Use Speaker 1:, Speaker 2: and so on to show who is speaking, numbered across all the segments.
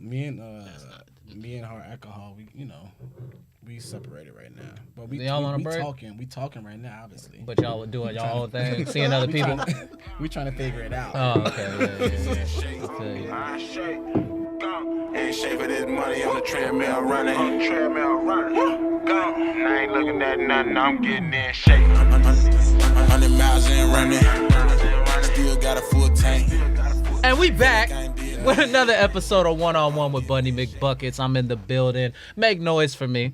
Speaker 1: me and hard alcohol, we separated right now. But we
Speaker 2: on a break?
Speaker 1: We talking right now, obviously.
Speaker 2: But y'all doing y'all own thing, seeing other people.
Speaker 1: We trying to figure it out.
Speaker 2: Oh, okay. Yeah. I feel you.
Speaker 3: Ain't shape for this money on the treadmill running. I ain't looking at nothing, I'm getting in shape. 100 miles in running. Still got a full tank.
Speaker 2: And we back with another episode of One on One with BundyMcBuckets. I'm in the building. Make noise for me.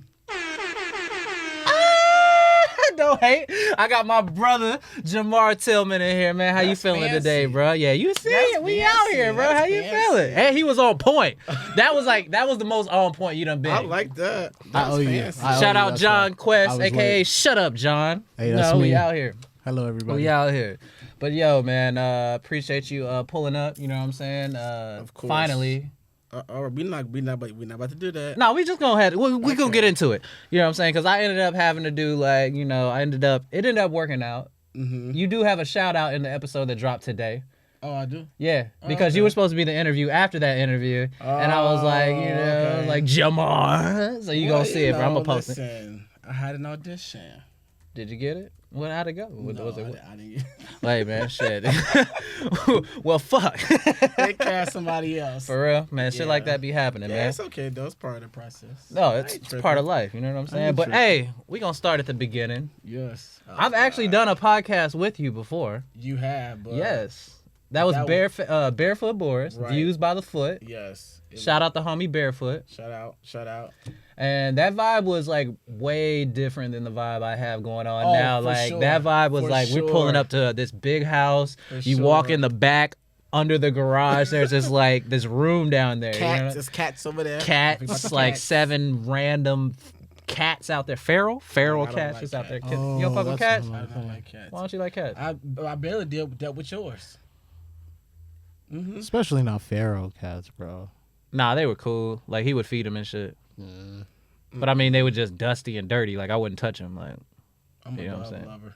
Speaker 2: Don't hate. I got my brother Jamarr Tillman in here, man. How you feeling today, bro? Yeah, you see it. We out here, bro. How you feeling? Hey, he was on point. That was the most on point you done been.
Speaker 1: I like that.
Speaker 2: Shout out JonQuest, aka Shut Up, John.
Speaker 4: Hey, that's me.
Speaker 2: We out here.
Speaker 4: Hello, everybody.
Speaker 2: We out here. But yo, man, appreciate you pulling up. You know what I'm saying?
Speaker 1: Of course.
Speaker 2: Finally.
Speaker 1: We not about to do that.
Speaker 2: No, we just gonna we gonna get into it. You know what I'm saying? Because I ended up having to do it ended up working out.
Speaker 1: Mm-hmm.
Speaker 2: You do have a shout out in the episode that dropped today.
Speaker 1: Oh, I do?
Speaker 2: Yeah, because you were supposed to be the interview after that interview, and I was like, like Jamarr. So you gonna see it, bro. I'm gonna post it.
Speaker 1: Listen, I had an audition.
Speaker 2: Did you get it? How'd it go?
Speaker 1: I didn't get it.
Speaker 2: Wait, man, shit. Well, fuck.
Speaker 1: They cast somebody else.
Speaker 2: For real, man. Shit like that be happening, man.
Speaker 1: It's okay, though. It's part of the process.
Speaker 2: No, it's part of life. You know what I'm saying? But hey, we gonna start at the beginning.
Speaker 1: Yes.
Speaker 2: I've actually done a podcast with you before.
Speaker 1: You have, but
Speaker 2: yes. That was Barefoot Boris,
Speaker 1: right.
Speaker 2: Views by the Foot.
Speaker 1: Yes.
Speaker 2: Shout out the homie Barefoot.
Speaker 1: Shout out.
Speaker 2: And that vibe was like way different than the vibe I have going on now. Like
Speaker 1: sure.
Speaker 2: that vibe was we're pulling up to this big house. You walk in the back under the garage. There's this room down there.
Speaker 1: Cats, there's cats over there.
Speaker 2: Cats, like 7 random cats out there. Feral cats just out there. You don't fuck with cats?
Speaker 1: I don't like cats.
Speaker 2: Why don't you like cats?
Speaker 1: I barely dealt with yours. Mm-hmm.
Speaker 4: Especially not feral cats, bro.
Speaker 2: Nah, they were cool. Like he would feed them and shit.
Speaker 4: Yeah.
Speaker 2: But I mean, they were just dusty and dirty. Like I wouldn't touch them. Like,
Speaker 1: I'm a
Speaker 2: you know
Speaker 1: dog
Speaker 2: what I'm saying?
Speaker 1: lover.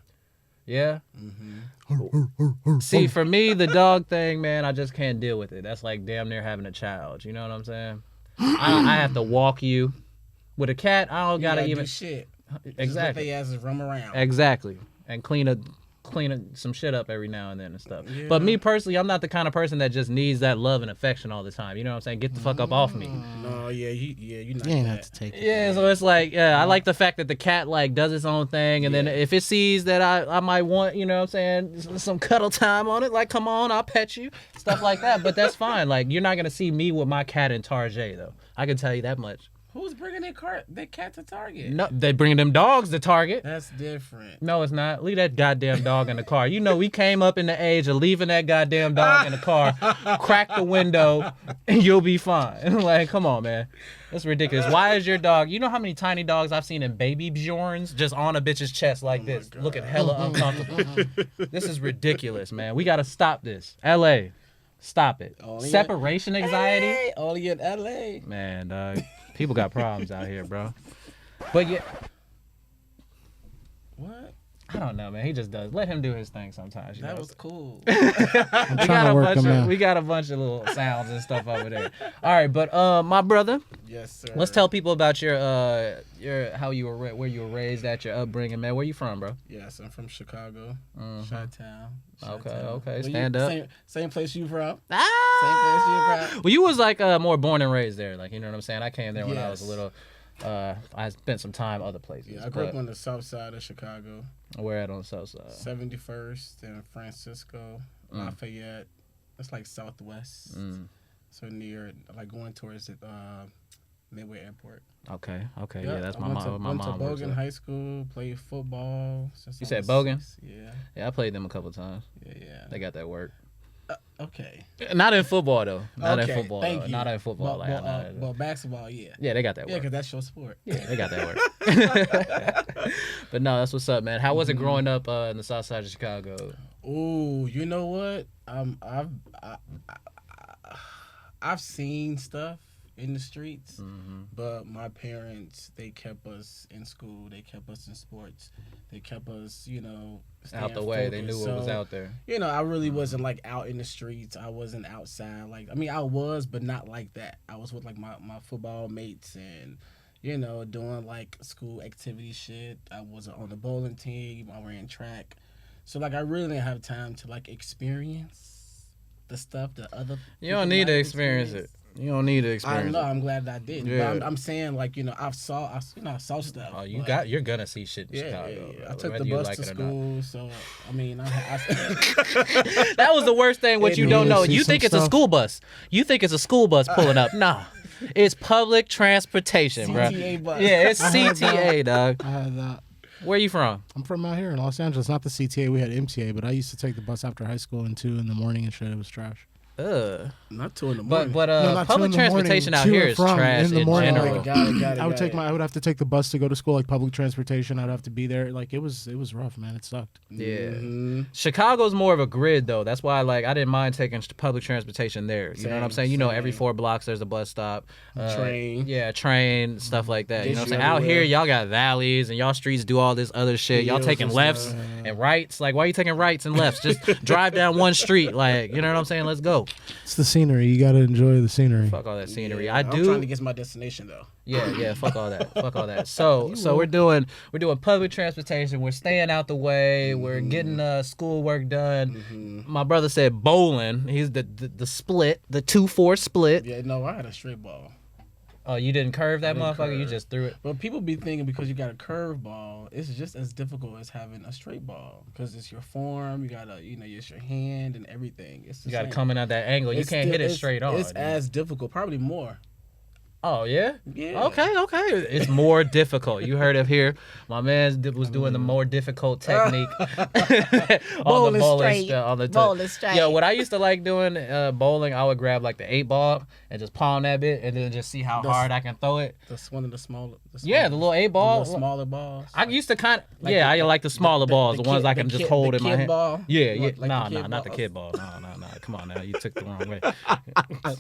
Speaker 2: Yeah.
Speaker 1: Mm-hmm.
Speaker 2: See, for me, the dog thing, man, I just can't deal with it. That's like damn near having a child. You know what I'm saying? I have to walk you. With a cat, I don't gotta even
Speaker 1: do shit.
Speaker 2: Exactly.
Speaker 1: Just let their asses roam around.
Speaker 2: Exactly. And clean some shit up every now and then and stuff.
Speaker 1: Yeah.
Speaker 2: But me personally, I'm not the kind of person that just needs that love and affection all the time. You know what I'm saying? Get the fuck up off me.
Speaker 1: No, you not
Speaker 4: You ain't
Speaker 1: that.
Speaker 4: have to take it.
Speaker 2: Yeah, so it's like, I like the fact that the cat like does its own thing, and then if it sees that I might want, you know what I'm saying, some cuddle time on it, like come on, I'll pet you, stuff like that. But that's fine. Like you're not gonna see me with my cat in Target though. I can tell you that much.
Speaker 1: Who's bringing their cat to Target?
Speaker 2: No, they bringing them dogs to Target.
Speaker 1: That's different.
Speaker 2: No, it's not. Leave that goddamn dog in the car. You know, we came up in the age of leaving that goddamn dog in the car, crack the window, and you'll be fine. Like, come on, man. That's ridiculous. Why is your dog... You know how many tiny dogs I've seen in baby Bjorns just on a bitch's chest like this, looking hella uncomfortable? This is ridiculous, man. We got to stop this. L.A., stop it. Separation anxiety?
Speaker 1: Hey, only in L.A.
Speaker 2: Man, dog. People got problems out here, bro. But yeah...
Speaker 1: What?
Speaker 2: I don't know, man. He just does. Let him do his thing sometimes. You
Speaker 1: That
Speaker 2: know?
Speaker 1: was cool.
Speaker 2: We got a bunch of little sounds and stuff over there. All right, but my brother.
Speaker 1: Yes, sir.
Speaker 2: Let's tell people about your where you were raised at, your upbringing, man. Where you from, bro?
Speaker 1: Yes, I'm from Chicago,
Speaker 2: Mhm.
Speaker 1: Chi-Town.
Speaker 2: Okay. Stand up.
Speaker 1: Same place you from.
Speaker 2: Ah!
Speaker 1: Same place you from.
Speaker 2: Well, you was like more born and raised there, like you know what I'm saying. I came there when I was a
Speaker 1: Yes.
Speaker 2: little. I spent some time other places.
Speaker 1: Yeah, I grew up on the south side of Chicago.
Speaker 2: Where at on the south side?
Speaker 1: 71st and Francisco, Lafayette. That's like southwest. So near, like going towards the Midway Airport.
Speaker 2: Okay.
Speaker 1: Yep.
Speaker 2: Yeah, that's my mom. My
Speaker 1: Went to
Speaker 2: mom works
Speaker 1: Bogan
Speaker 2: there.
Speaker 1: High School. Played football. Since
Speaker 2: You
Speaker 1: I
Speaker 2: said
Speaker 1: was
Speaker 2: Bogan?
Speaker 1: 6. Yeah.
Speaker 2: Yeah, I played them a couple times.
Speaker 1: Yeah.
Speaker 2: They got that work.
Speaker 1: Okay.
Speaker 2: Not in football though. Not in
Speaker 1: Okay,
Speaker 2: football.
Speaker 1: thank
Speaker 2: Though.
Speaker 1: you.
Speaker 2: Not in football.
Speaker 1: But basketball, yeah.
Speaker 2: Yeah, they got that
Speaker 1: Yeah,
Speaker 2: work.
Speaker 1: because that's your sport.
Speaker 2: Yeah, they got that work. But no, that's what's up, man. How was it growing up in the south side of Chicago?
Speaker 1: Ooh, you know what? I've seen stuff. in the streets. But my parents, they kept us in school. They kept us in sports. They kept us,
Speaker 2: out the way. They knew what was out there.
Speaker 1: I really wasn't like out in the streets. I wasn't outside. Like, I mean, I was, but not like that. I was with like my football mates and, doing like school activity shit. I was on the bowling team. I ran track. So like, I really didn't have time to like experience the stuff that other.
Speaker 2: You don't need to experience it. You don't need to experience.
Speaker 1: I know. I'm glad that I did.
Speaker 2: Yeah.
Speaker 1: But I'm saying like I saw stuff.
Speaker 2: Oh, you're gonna see shit in Chicago.
Speaker 1: Yeah. I took the bus to school, so I mean,
Speaker 2: that was the worst thing. What you don't know, you think it's a school bus. You think it's a school bus pulling up. Nah, it's public transportation, bro.
Speaker 1: CTA bus.
Speaker 2: Yeah, it's CTA, dog.
Speaker 4: I had that.
Speaker 2: Where you from?
Speaker 4: I'm from out here in Los Angeles. Not the CTA. We had MTA, but I used to take the bus after high school and 2 in the morning and shit. It was trash.
Speaker 1: Not 2 in the morning.
Speaker 2: But
Speaker 4: not 2
Speaker 2: public
Speaker 4: in the
Speaker 2: transportation
Speaker 4: morning,
Speaker 2: out here is trash in general.
Speaker 1: I
Speaker 4: would have to take the bus to go to school, like public transportation. I'd have to be there. Like it was rough, man. It sucked.
Speaker 2: Yeah. Chicago's more of a grid though. That's why I didn't mind taking public transportation there. You know what I'm saying? Every 4 blocks there's a bus stop.
Speaker 1: Train.
Speaker 2: Yeah, train, stuff like that. You know what I'm saying? Out here y'all got valleys and y'all streets do all this other shit. Y'all taking lefts and rights. Like why are you taking rights and lefts? Just drive down one street. Like, you know what I'm saying? Let's go.
Speaker 4: It's the scenery. You gotta enjoy the scenery.
Speaker 2: Fuck all that scenery.
Speaker 1: I'm trying to get to my destination though.
Speaker 2: Yeah. Fuck all that. Fuck all that. So we're doing public transportation. We're staying out the way. We're getting schoolwork done. My brother said bowling. He's the split, the 2-4 split.
Speaker 1: Yeah, no, I had a straight ball.
Speaker 2: Oh, you didn't curve that motherfucker? Curve. You just threw it?
Speaker 1: But people be thinking because you got a curve ball, it's just as difficult as having a straight ball. Because it's your form, you got to, it's your hand and everything. You
Speaker 2: got to come in at that angle. You can't hit it straight on.
Speaker 1: It's as difficult, probably more.
Speaker 2: Oh, yeah?
Speaker 1: Yeah.
Speaker 2: Okay. It's more difficult. You heard it here. My man was doing the more difficult technique on the bowling straight. Yo, what I used to like doing bowling, I would grab like the 8 ball and just palm that bit and then just see how hard I can throw it.
Speaker 1: That's one of the smaller.
Speaker 2: Yeah, the little 8 ball.
Speaker 1: The smaller balls.
Speaker 2: I used to kind of, I like the smaller balls, the ones I can just hold in my hand.
Speaker 1: Ball?
Speaker 2: Yeah. Nah, not the kid ball. No. Come on now, you took the wrong way.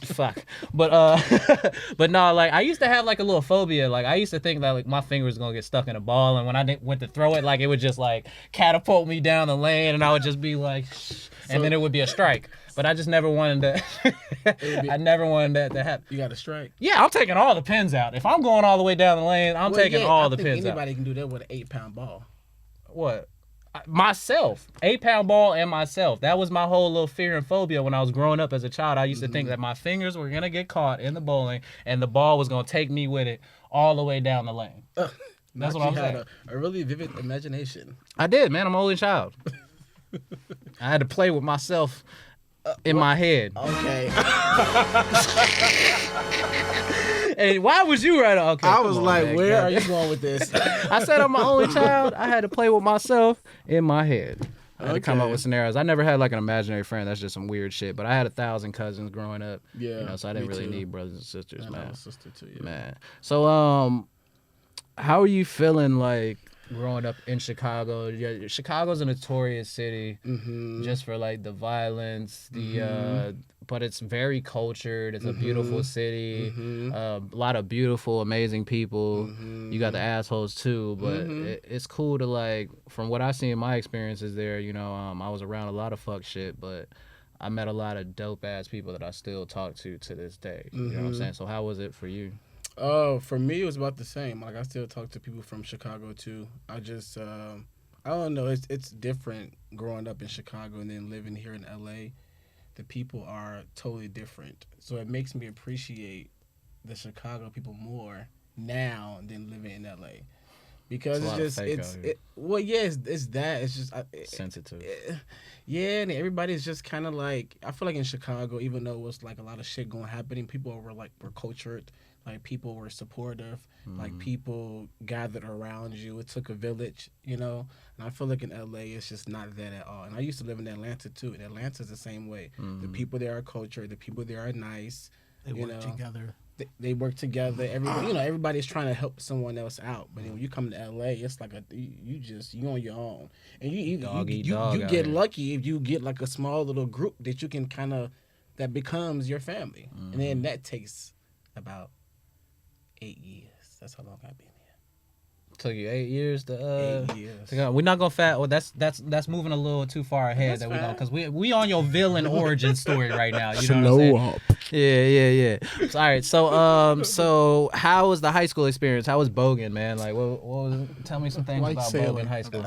Speaker 2: Fuck. But no, like I used to have like a little phobia. Like I used to think that like my fingers was gonna get stuck in a ball, and when I went to throw it, like it would just like catapult me down the lane, and I would just be like, and then it would be a strike. But I just never wanted that. I never wanted that to happen.
Speaker 1: You got a strike.
Speaker 2: Yeah, I'm taking all the pins out. If I'm going all the way down the lane, I'm taking all the pins out.
Speaker 1: Anybody can do that with an 8-pound ball.
Speaker 2: What? Myself, 8-pound ball and myself. That was my whole little fear and phobia when I was growing up as a child. I used to think that my fingers were gonna get caught in the bowling and the ball was gonna take me with it all the way down the lane. That's what I'm saying.
Speaker 1: A really vivid imagination.
Speaker 2: I did, man. I'm an only child. I had to play with myself in my head.
Speaker 1: Okay.
Speaker 2: Hey, why was you right? Okay,
Speaker 1: I was like, man, where are you going with this?
Speaker 2: I said I'm my only child. I had to play with myself in my head. I had to come up with scenarios. I never had like an imaginary friend. That's just some weird shit. But I had 1,000 cousins growing up.
Speaker 1: Yeah.
Speaker 2: So I didn't really need brothers and sisters, man. I have
Speaker 1: a sister too, yeah.
Speaker 2: Man. So how are you feeling like growing up in Chicago? Yeah, Chicago's a notorious city just for like the violence, but it's very cultured. It's a beautiful city. A lot of beautiful, amazing people. You got the assholes too, but it's cool to like, from what I see in my experiences there, I was around a lot of fuck shit, but I met a lot of dope ass people that I still talk to this day. You know what I'm saying? So how was it for you?
Speaker 1: For me, it was about the same. Like, I still talk to people from Chicago, too. I just, I don't know. It's different growing up in Chicago and then living here in L.A. The people are totally different. So it makes me appreciate the Chicago people more now than living in L.A. Because it's that. It's just
Speaker 2: sensitive.
Speaker 1: Yeah, and everybody's just kind of like, I feel like in Chicago, even though it was like a lot of shit happening, people were cultured. Like, people were supportive. Like, people gathered around you. It took a village, And I feel like in L.A., it's just not that at all. And I used to live in Atlanta, too. And Atlanta's the same way. The people there are cultured. The people there are nice.
Speaker 4: They work together.
Speaker 1: They work together. Everybody's trying to help someone else out. But when you come to L.A., it's like you on your own. And you get lucky if you get, like, a small little group that you can kind of, that becomes your family. And then that takes About 8 years. That's how long I've been here.
Speaker 2: Took you 8 years to
Speaker 1: 8 years.
Speaker 2: to go. We're not gonna Well, that's moving a little too far ahead.
Speaker 1: That's
Speaker 2: That we
Speaker 1: fine.
Speaker 2: don't, because we on your villain origin story right now. You know what I'm saying?
Speaker 4: up.
Speaker 2: Yeah. So, all right. So how was the high school experience? How was Bogan, man? Like, what was? Tell me some things
Speaker 4: White
Speaker 2: about
Speaker 4: sailor.
Speaker 2: Bogan High School.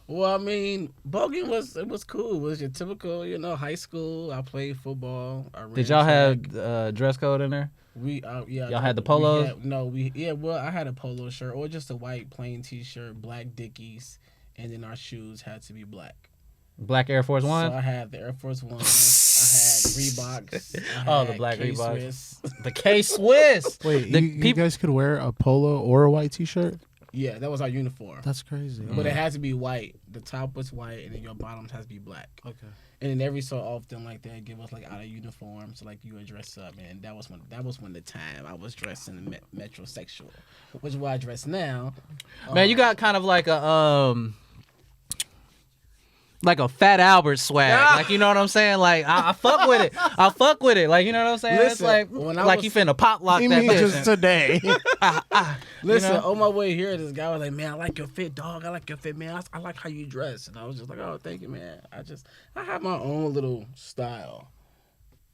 Speaker 1: Well, I mean, Bogan was cool. It was your typical, high school. I played football. I ran
Speaker 2: Did y'all
Speaker 1: track.
Speaker 2: have dress code in there?
Speaker 1: Yeah.
Speaker 2: Y'all had the polos?
Speaker 1: Well, I had a polo shirt or just a white plain T-shirt, black Dickies, and then our shoes had to be black.
Speaker 2: Black Air Force One.
Speaker 1: So I had the Air Force Ones. I had Reeboks.
Speaker 2: Oh, the black Reeboks.
Speaker 1: K-Swiss.
Speaker 2: The K-Swiss.
Speaker 4: Wait,
Speaker 2: The
Speaker 4: you
Speaker 2: peop-
Speaker 4: guys could wear a polo or a white T-shirt?
Speaker 1: Yeah, that was our uniform.
Speaker 4: That's crazy.
Speaker 1: But it had to be white. The top was white, and then your bottoms has to be black.
Speaker 4: Okay.
Speaker 1: And then every so often, like they give us like out of uniform, so like you would dress up, and that was when the time I was dressing metrosexual, which is what I dress now.
Speaker 2: Man, you got kind of like a Fat Albert swag. Like, you know what I'm saying? Like, I fuck with it. I fuck with it. Like, you know what I'm saying? It's
Speaker 1: Listen,
Speaker 2: like
Speaker 1: when I
Speaker 2: like
Speaker 1: was-
Speaker 2: you finna pop lock
Speaker 4: You
Speaker 2: that
Speaker 4: mean
Speaker 2: bitch.
Speaker 4: just today?
Speaker 1: Listen,
Speaker 2: know?
Speaker 1: on my way here, this guy was like, "Man, I like your fit, dog. I like your fit, man. I like how you dress." And I was just like, "Oh, thank you, man. I have my own little style."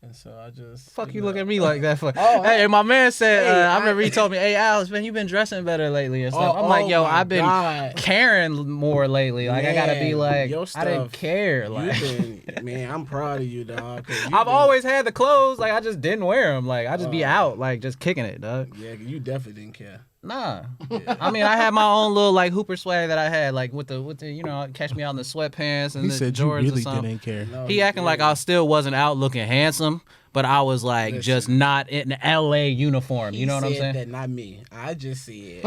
Speaker 1: And so I just
Speaker 2: Fuck you look at me like that for.
Speaker 1: Oh,
Speaker 2: Hey, my man said,
Speaker 1: hey,
Speaker 2: I remember he told me, "Hey, Alex, man, you been dressing better lately and stuff." I'm like, "Yo,
Speaker 1: my
Speaker 2: I've been
Speaker 1: God.
Speaker 2: caring more lately. Like, I gotta be
Speaker 1: Man,
Speaker 2: like,
Speaker 1: your
Speaker 2: I didn't
Speaker 1: stuff,
Speaker 2: care. Like,
Speaker 1: Man, I'm proud of you, dog. 'Cause
Speaker 2: I've always had the clothes. Like, I just didn't wear them. Like, I just be out, like, just kicking it, dog.
Speaker 1: Yeah, you definitely didn't care.
Speaker 2: Nah, I mean, I had my own little like hooper swag that I had, like with the catch me out in the sweatpants and
Speaker 4: He
Speaker 2: the
Speaker 4: said you
Speaker 2: Jordans or
Speaker 4: really
Speaker 2: something.
Speaker 4: didn't care.
Speaker 1: No,
Speaker 2: He acting like I still wasn't out looking handsome, but I was like just not in an LA uniform. You know what I'm saying?
Speaker 1: That not me. I just said.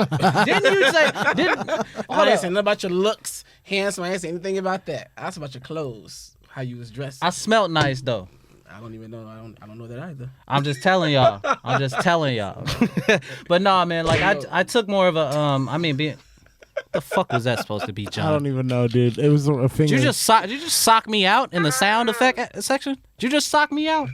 Speaker 2: Didn't you say?
Speaker 1: I didn't say nothing about your looks, handsome. I didn't say anything about that. I asked about your clothes, how you was dressed.
Speaker 2: I smelt nice though.
Speaker 1: I don't even know. I don't know that either.
Speaker 2: I'm just telling y'all. But nah, man. Like I took more of a being. What the fuck was that supposed to be, John?
Speaker 4: I don't even know, dude. It was a finger.
Speaker 2: Did you just sock me out in the sound effect section? Did you just sock me out?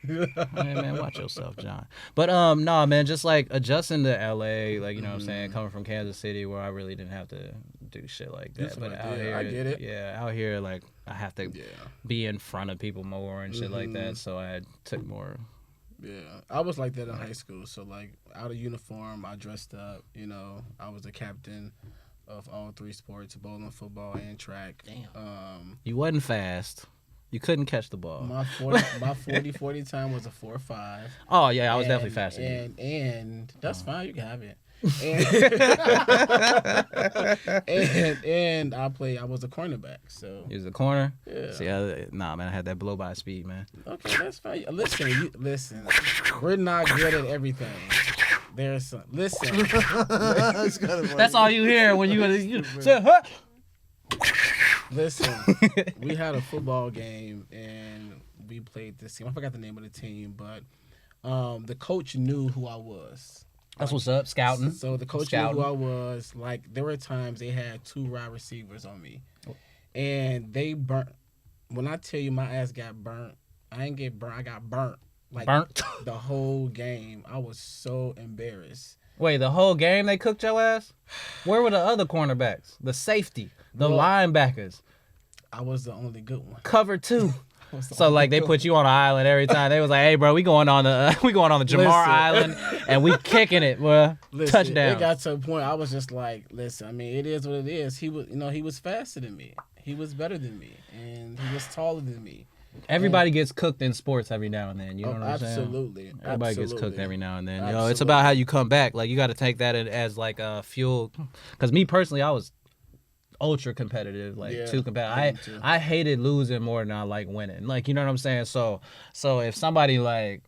Speaker 2: Man, watch yourself, John. But nah, man, just like adjusting to LA, like, you know what I'm saying, coming from Kansas City where I really didn't have to do shit like that.
Speaker 1: That's
Speaker 2: But
Speaker 1: what I
Speaker 2: out
Speaker 1: did.
Speaker 2: here,
Speaker 1: I get it.
Speaker 2: Yeah, out here, like I have to
Speaker 1: Yeah.
Speaker 2: be in front of people more and shit like that. So I took more.
Speaker 1: Yeah, I was like that in high school. So like out of uniform, I dressed up. I was the captain of all 3 sports: bowling, football, and track.
Speaker 2: Damn. You wasn't fast. You couldn't catch the ball.
Speaker 1: My 40 time was a 4.5.
Speaker 2: Oh yeah, I was definitely faster than you.
Speaker 1: And that's fine. You can have it. And I was a cornerback. So
Speaker 2: He was a corner.
Speaker 1: Yeah.
Speaker 2: See, man, I had that blow by speed, man.
Speaker 1: okay, that's fine. Listen. We're not good at everything. There's some. Listen.
Speaker 2: That's all you hear when you say, huh?
Speaker 1: Listen, we had a football game and we played this team. I forgot the name of the team, but the coach knew who I was.
Speaker 2: That's what's up, scouting.
Speaker 1: So the coach knew who I was. Like, there were times they had 2 wide receivers on me. And they burnt. When I tell you my ass got burnt, I ain't get burnt. I got burnt. Like,
Speaker 2: Burnt?
Speaker 1: the whole game. I was so embarrassed.
Speaker 2: Wait, the whole game they cooked your ass? Where were the other cornerbacks? The safety, the
Speaker 1: Well,
Speaker 2: linebackers,
Speaker 1: I was the only good one.
Speaker 2: cover 2.
Speaker 1: I was the
Speaker 2: So
Speaker 1: only
Speaker 2: like they
Speaker 1: good
Speaker 2: put you on an island every time. They was like, "Hey, bro, we going on the Jamarr
Speaker 1: Listen.
Speaker 2: Island, and we kicking it, bro.
Speaker 1: Listen,
Speaker 2: Touchdown."
Speaker 1: It got to a point I was just like, listen, I mean, it is what it is. He was faster than me. He was better than me, and he was taller than me.
Speaker 2: Everybody gets cooked in sports every now and then. You know what I'm saying?
Speaker 1: Absolutely.
Speaker 2: Everybody gets cooked every now and then. Yo, it's
Speaker 1: Absolutely.
Speaker 2: about how you come back. Like you got to take that as like fuel. Because me personally, I was ultra competitive, like
Speaker 1: Yeah,
Speaker 2: too
Speaker 1: I
Speaker 2: competitive.
Speaker 1: am too.
Speaker 2: I hated losing more than I like winning. Like, you know what I'm saying? So if somebody like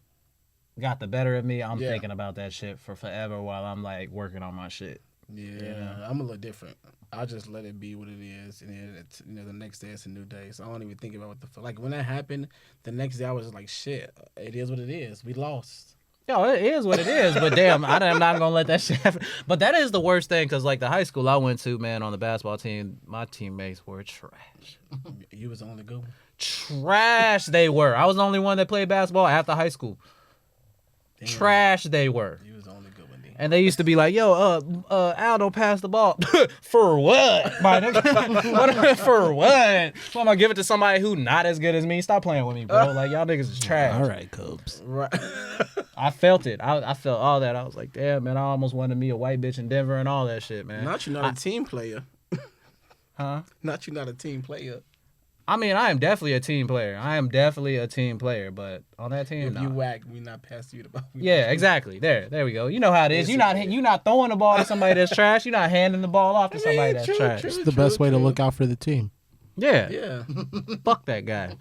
Speaker 2: got the better of me, I'm
Speaker 1: Yeah.
Speaker 2: thinking about that shit for forever while I'm like working on my shit.
Speaker 1: Yeah, I'm a little different. I just let it be what it is, and then it's, the next day it's a new day. So I don't even think about what the fuck. Like when that happened, the next day I was just like, shit, it is what it is. We lost.
Speaker 2: Yo, it is what it is, but damn, I'm not gonna let that shit happen. But that is the worst thing, because like the high school I went to, man, on the basketball team, my teammates were trash.
Speaker 1: You was the only good one.
Speaker 2: Trash they were. I was the only one that played basketball after high school.
Speaker 1: Damn.
Speaker 2: Trash they were.
Speaker 1: He was the only good one. Then.
Speaker 2: And they used to be like, yo, Al, don't pass the ball. For what? My nigga? For what? So I'm gonna give it to somebody who not as good as me. Stop playing with me, bro. Like, y'all niggas is trash.
Speaker 4: All right, Cubs.
Speaker 1: Right.
Speaker 2: I felt it. I felt all that. I was like, damn, man, I almost wanted me a white bitch in Denver and all that shit, man.
Speaker 1: Not you not a team player.
Speaker 2: Huh?
Speaker 1: Not you not a team player.
Speaker 2: I mean, I am definitely a team player. But on that team,
Speaker 1: If
Speaker 2: no.
Speaker 1: you whack, we not pass you the ball.
Speaker 2: Yeah, exactly. There we go. You know how it is. You not throwing the ball to somebody that's trash. You're not handing the ball off to somebody that's trash.
Speaker 4: It's the best way to look out for the team.
Speaker 2: Yeah.
Speaker 1: Yeah.
Speaker 2: Fuck that guy.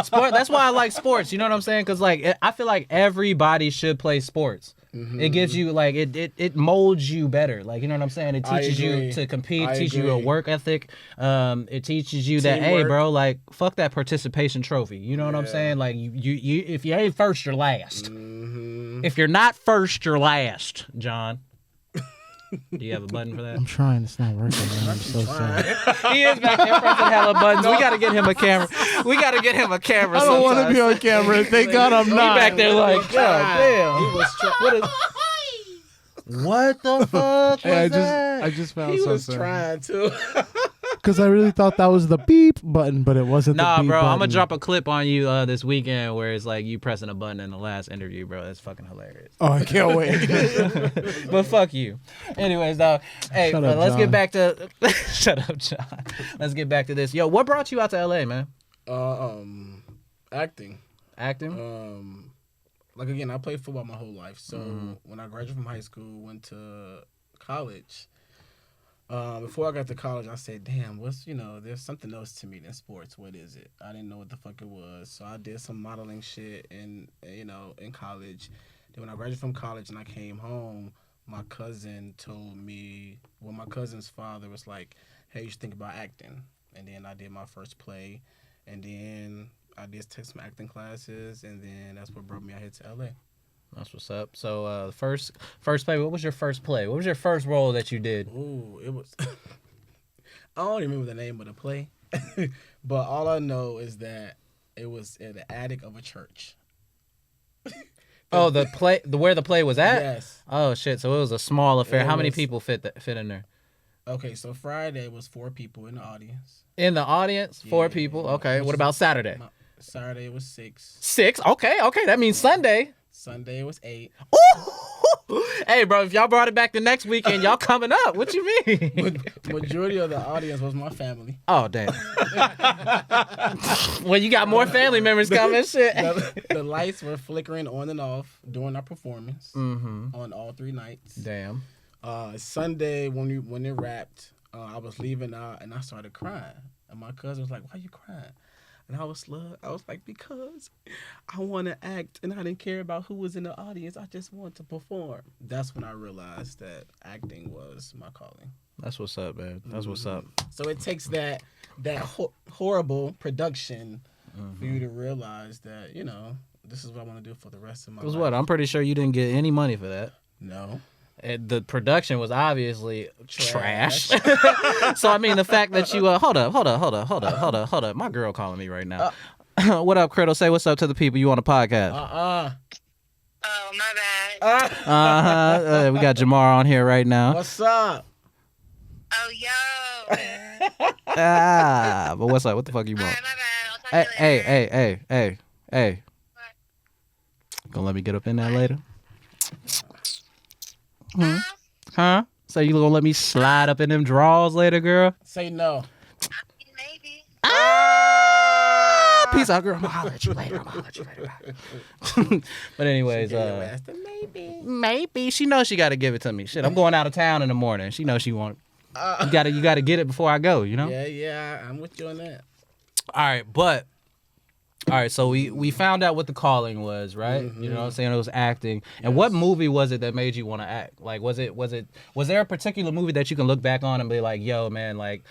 Speaker 2: Sport. That's why I like sports. You know what I'm saying? Because like I feel like everybody should play sports. Mm-hmm. It gives you like it molds you better. Like you know what I'm saying? It teaches you to compete. Teaches you a work ethic. It teaches you that hey, bro, like fuck that participation trophy. You know what I'm saying? Like you if you ain't first, you're last.
Speaker 1: Mm-hmm.
Speaker 2: If you're not first, you're last. John. Do you have a button for that?
Speaker 4: I'm trying. It's not working, man. I'm so sorry.
Speaker 2: He is back there pressing hella buttons. We got to get him a camera. I
Speaker 4: don't want to be on camera. Thank God I'm not.
Speaker 2: He back there like, God damn.
Speaker 1: He was
Speaker 2: What the fuck was that?
Speaker 4: I just found
Speaker 1: He
Speaker 4: something.
Speaker 1: was trying to.
Speaker 4: Because I really thought that was the beep button, but it wasn't the
Speaker 2: Nah,
Speaker 4: beep
Speaker 2: bro,
Speaker 4: button.
Speaker 2: I'm going to drop a clip on you this weekend where it's like you pressing a button in the last interview, bro. That's fucking hilarious.
Speaker 4: Oh, I can't wait.
Speaker 2: But fuck you. Anyways, dog. Hey,
Speaker 4: Shut up,
Speaker 2: let's
Speaker 4: John.
Speaker 2: get back to... Shut up, John. Let's get back to this. Yo, what brought you out to L.A., man?
Speaker 1: Acting.
Speaker 2: Acting?
Speaker 1: Like again, I played football my whole life. So when I graduated from high school, went to college. Before I got to college, I said, "Damn, there's something else to me than sports. What is it?" I didn't know what the fuck it was. So I did some modeling shit in college. Then when I graduated from college and I came home, my cousin told me, my cousin's father was like, "Hey, you should think about acting." And then I did my first play, and then I did take some acting classes, and then that's what brought me out here to LA.
Speaker 2: That's what's up. So first play, what was your first play? What was your first role that you did?
Speaker 1: Ooh, it was... I don't even remember the name of the play, but all I know is that it was in the attic of a church.
Speaker 2: Oh, the play, where the play was at?
Speaker 1: Yes.
Speaker 2: Oh, shit, so it was a small affair. How many people fit in there?
Speaker 1: Okay, so Friday was 4 people in the audience.
Speaker 2: In the audience? 4 people? Okay, what about Saturday?
Speaker 1: Saturday was 6.
Speaker 2: 6? Okay, that means Sunday.
Speaker 1: Sunday was 8.
Speaker 2: Ooh! Hey, bro, if y'all brought it back the next weekend, y'all coming up. What you mean?
Speaker 1: Majority of the audience was my family.
Speaker 2: Oh, damn. Well, you got more family members coming, shit.
Speaker 1: The lights were flickering on and off during our performance on all 3 nights.
Speaker 2: Damn.
Speaker 1: Sunday, when it wrapped, I was leaving out and I started crying. And my cousin was like, "Why you crying?" And I was like, "Because I want to act and I didn't care about who was in the audience. I just want to perform." That's when I realized that acting was my calling.
Speaker 2: That's what's up, man. That's what's up.
Speaker 1: So it takes that horrible production for you to realize that, this is what I want to do for the rest of my life.
Speaker 2: Because what? I'm pretty sure you didn't get any money for that.
Speaker 1: No.
Speaker 2: The production was obviously trash. So I mean, the fact that you hold up, my girl calling me right now. What up, Criddle? Say what's up to the people. You on a podcast?
Speaker 5: Oh, my bad.
Speaker 2: We got Jamarr on here right now.
Speaker 1: What's up?
Speaker 5: Oh, yo.
Speaker 2: But what's up? What the fuck you
Speaker 5: All
Speaker 2: want?
Speaker 5: right, my bad. I'll talk to you later.
Speaker 2: Hey.
Speaker 5: What?
Speaker 2: Gonna let me get up in there later?
Speaker 5: Huh?
Speaker 2: So you gonna let me slide up in them drawers later, girl?
Speaker 1: Say no.
Speaker 5: Maybe.
Speaker 2: Peace out, girl. I'm gonna holler at you later. But anyways, maybe she knows she gotta give it to me. Shit, I'm going out of town in the morning. She knows she want it. You gotta get it before I go, you know?
Speaker 1: Yeah, I'm with you on that.
Speaker 2: All right, so we found out what the calling was, right? You know what I'm saying? It was acting. And what movie was it that made you want to act? Like, was there a particular movie that you can look back on and be like, yo, man, like,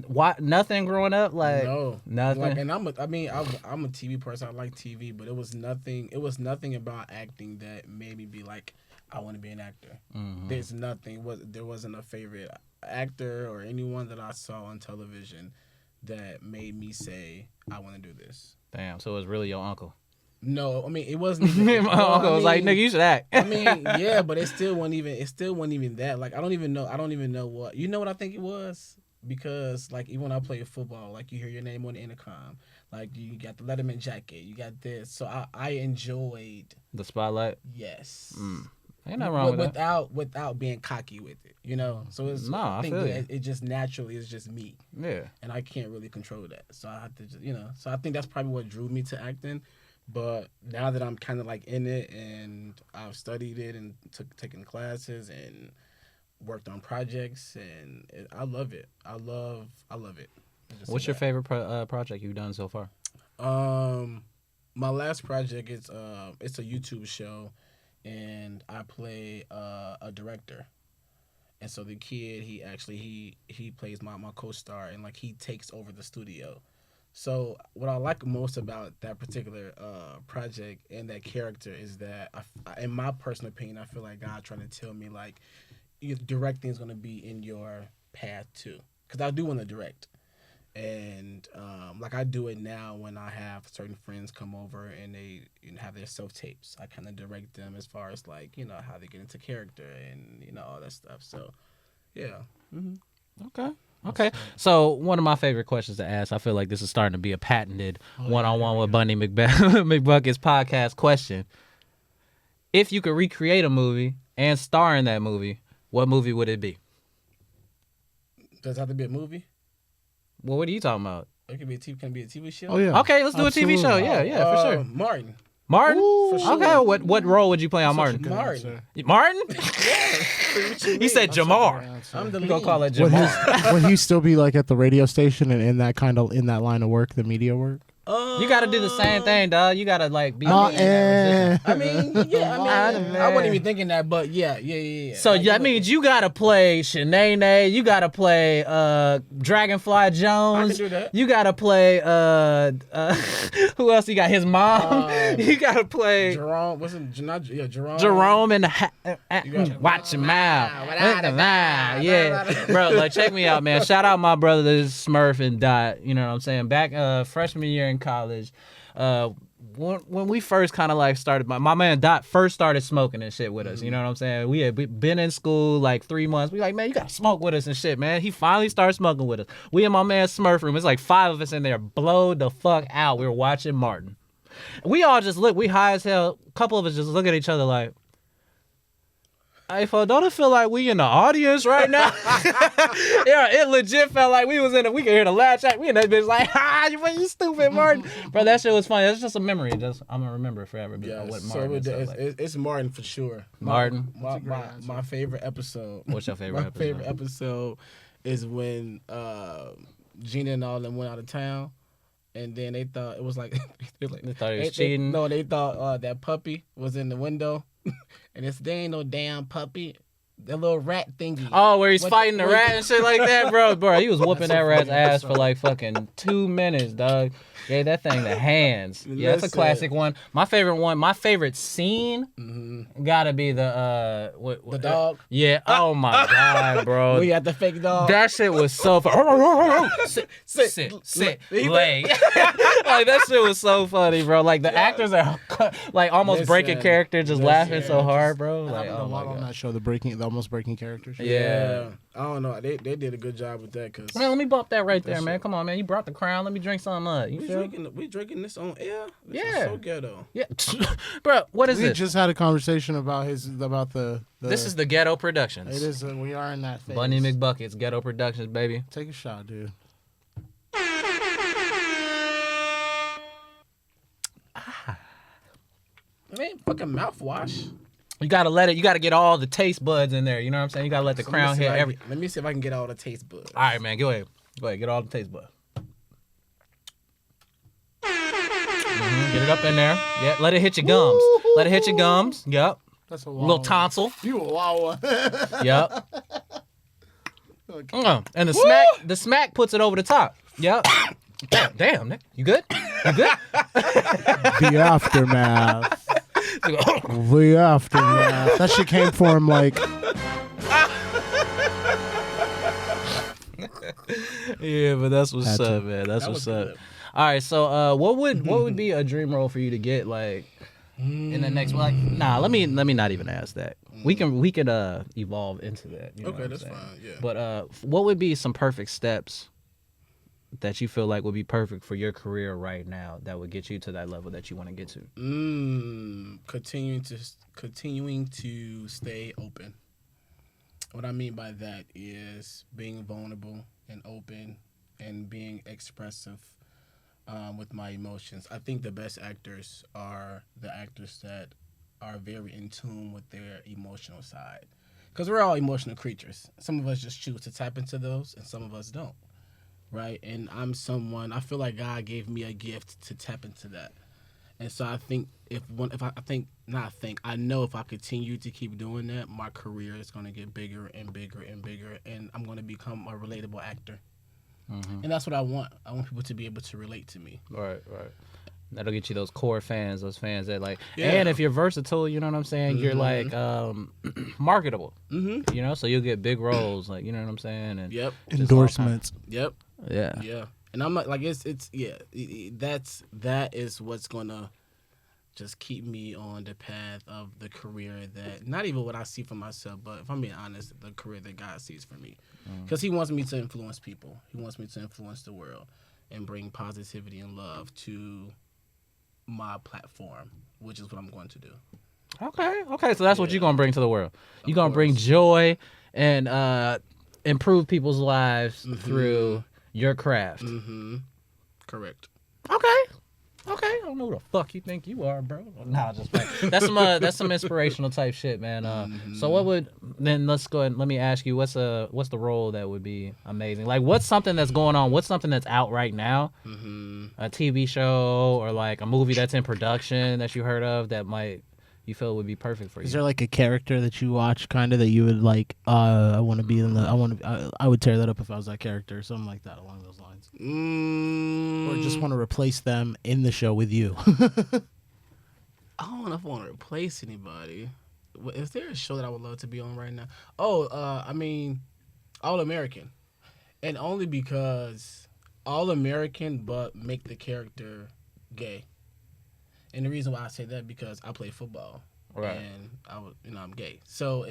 Speaker 2: what? Nothing growing up? Like,
Speaker 1: no,
Speaker 2: nothing.
Speaker 1: Like, and I'm a TV person. I like TV, but it was nothing about acting that made me be like, I want to be an actor. There's nothing. There wasn't a favorite actor or anyone that I saw on television that made me say, I want to do this.
Speaker 2: Damn, so it was really your uncle.
Speaker 1: No, I mean it wasn't. Even,
Speaker 2: My uncle was like, "Nigga, you should act."
Speaker 1: I mean, yeah, but it still wasn't even that. Like I don't even know what. You know what I think it was? Because like even when I play football, like you hear your name on the intercom, like you got the Letterman jacket, you got this. So I enjoyed
Speaker 2: The spotlight.
Speaker 1: yes.
Speaker 2: Ain't nothing wrong with that.
Speaker 1: Without being cocky with it, you know. So it's
Speaker 2: I
Speaker 1: think
Speaker 2: feel
Speaker 1: that
Speaker 2: you.
Speaker 1: it just naturally is just me,
Speaker 2: Yeah.
Speaker 1: and I can't really control that. So I have to just So I think that's probably what drew me to acting. But now that I'm kind of like in it and I've studied it and taken classes and worked on projects and I love it. I love it.
Speaker 2: What's your favorite project you've done so far?
Speaker 1: My last project is it's a YouTube show, and I play a director. And so the kid, he plays my co-star, and like he takes over the studio. So what I like most about that particular project and that character is that, in my personal opinion, I feel like God trying to tell me like, directing is going to be in your path too, because I do want to direct, and like I do it now when I have certain friends come over and they have their self tapes. I kind of direct them as far as like how they get into character and all that stuff. So yeah.
Speaker 2: Okay. So one of my favorite questions to ask, I feel like this is starting to be a patented one-on-one with Bundy McBuckets podcast question. If you could recreate a movie and star in that movie, what movie would it be?
Speaker 1: Does it have to be a movie?
Speaker 2: Well, what are you talking about?
Speaker 1: It could be can it be a TV show?
Speaker 4: Oh yeah.
Speaker 2: Okay, let's do a TV show. Yeah, for sure.
Speaker 1: Martin.
Speaker 2: Martin?
Speaker 1: Ooh, for sure.
Speaker 2: Okay, what role would you play on Martin?
Speaker 1: Martin.
Speaker 2: Martin?
Speaker 1: Yeah.
Speaker 2: He said Jamar.
Speaker 1: I'm the
Speaker 2: We're going to call it
Speaker 4: Would
Speaker 2: Jamar.
Speaker 4: would he still be like at the radio station and in that line of work, the media work?
Speaker 2: You got to do the same thing, dog. You got to like be.
Speaker 1: I mean, I wasn't even thinking that, but yeah.
Speaker 2: So that means you gotta play Shanae, you gotta play Dragonfly Jones.
Speaker 1: I can do that.
Speaker 2: You gotta play who else? You got his mom. You gotta play
Speaker 1: Jerome. Jerome.
Speaker 2: Jerome and the watch your mouth. Yeah, bro. Like check me out, man. Shout out my brothers Smurf and Dot. You know what I'm saying? Back freshman year in college. When we first kind of like started, my man Dot first started smoking and shit with us. You know what I'm saying? We had been in school like 3 months. We like, man, you gotta smoke with us and shit, man. He finally started smoking with us. We in my man's Smurf room. It's like 5 of us in there, blowed the fuck out. We were watching Martin. We all just look. We high as hell. A couple of us just look at each other like, hey, don't it feel like we in the audience right now? Yeah, it legit felt like we was in we could hear the laugh track. We in that bitch like, you stupid, Martin. Bro, that shit was funny. That's just a memory. I'm gonna remember it forever.
Speaker 1: Yeah,
Speaker 2: what
Speaker 1: so
Speaker 2: Martin
Speaker 1: it's Martin for sure.
Speaker 2: Martin.
Speaker 1: My favorite episode.
Speaker 2: What's your favorite episode?
Speaker 1: My favorite episode is when Gina and all them went out of town. And then they thought it was like
Speaker 2: they thought he was cheating.
Speaker 1: They thought that puppy was in the window, and they ain't no damn puppy. That little rat thingy.
Speaker 2: Oh, where he's fighting the rat and shit like that, bro. He was whooping that rat's ass for like fucking 2 minutes, dog. Gave that thing the hands. Yeah, that's a classic one. My favorite scene gotta be the
Speaker 1: the dog.
Speaker 2: Yeah. Oh my god, bro.
Speaker 1: We got the fake dog.
Speaker 2: That shit was so funny. Sit, lay. Like that shit was so funny, bro. Like the actors are like almost breaking character, just laughing so hard, bro. Like
Speaker 4: a lot on that show, the almost breaking characters.
Speaker 2: Yeah.
Speaker 1: I don't know. They did a good job with that. Cause
Speaker 2: man, let me bump that right there, man. Come on, man. You brought the crown. Let me drink something up. You feel?
Speaker 1: We drinking this on air. This
Speaker 2: yeah.
Speaker 1: is so ghetto.
Speaker 2: Yeah. Bro, what is
Speaker 4: we
Speaker 2: it?
Speaker 4: We just had a conversation about the
Speaker 2: This is the Ghetto Productions.
Speaker 4: It is. We are in that phase.
Speaker 2: BundyMcBuckets, Ghetto Productions, baby.
Speaker 4: Take a shot, dude.
Speaker 1: It ain't fucking mouthwash.
Speaker 2: You gotta let it. You gotta get all the taste buds in there. You know what I'm saying? You gotta let the crown hit every.
Speaker 1: Let me see if I can get all the taste buds.
Speaker 2: All right, man. Go ahead. Get all the taste buds. Get it up in there. Yeah. Let it hit your gums. Let it hit your gums. Yep.
Speaker 4: That's a
Speaker 2: little tonsil.
Speaker 4: You a wow.
Speaker 2: Yep. And the smack puts it over the top. Yep. Damn, Nick. You good? You good?
Speaker 4: The aftermath. The aftermath. That shit came for him like.
Speaker 2: Yeah, but that's what's up, man. That's what's up. All right, so what would be a dream role for you to get like in the next like let me not even ask that. We can evolve into that. You know
Speaker 1: Okay,
Speaker 2: what I'm
Speaker 1: that's
Speaker 2: saying?
Speaker 1: fine. Yeah.
Speaker 2: But what would be some perfect steps that you feel like would be perfect for your career right now that would get you to that level that you want to get to?
Speaker 1: Continuing to stay open. What I mean by that is being vulnerable and open and being expressive with my emotions. I think the best actors are the actors that are very in tune with their emotional side. Because we're all emotional creatures. Some of us just choose to tap into those, and some of us don't. Right? And I feel like God gave me a gift to tap into that. And so I think I know if I continue to keep doing that, my career is going to get bigger and bigger and bigger, and I'm going to become a relatable actor. Mm-hmm. And that's what I want. I want people to be able to relate to me.
Speaker 2: Right. That'll get you those core fans, those fans that like, and if you're versatile, you know what I'm saying? Mm-hmm. You're like marketable, mm-hmm. You know, so you'll get big roles, like, you know what I'm saying? And
Speaker 4: endorsements.
Speaker 1: Yep.
Speaker 2: Yeah.
Speaker 1: And I'm like that is what's gonna just keep me on the path of the career that, not even what I see for myself, but if I'm being honest, the career that God sees for me. Because He wants me to influence people. He wants me to influence the world and bring positivity and love to my platform, which is what I'm going to do.
Speaker 2: Okay. So that's what you're gonna bring to the world. You're gonna bring joy and improve people's lives through your craft.
Speaker 1: Mm-hmm. Correct.
Speaker 2: Okay. I don't know who the fuck you think you are, bro. Nah, just that's some inspirational type shit, man. So let's go ahead and let me ask you, what's the role that would be amazing? Like, what's something that's going on? What's something that's out right now? Mm-hmm. A TV show or like a movie that's in production that you heard of that you feel would be perfect for you?
Speaker 4: Is there like a character that you watch kind of that you would like, I want to be in I would tear that up if I was that character or something like that along those lines? Or just want to replace them in the show with you?
Speaker 1: I don't know if I want to replace anybody. Is there a show that I would love to be on right now? I mean, All American. And only because All American, but make the character gay. And the reason why I say that because I play football, right? And I'm gay, so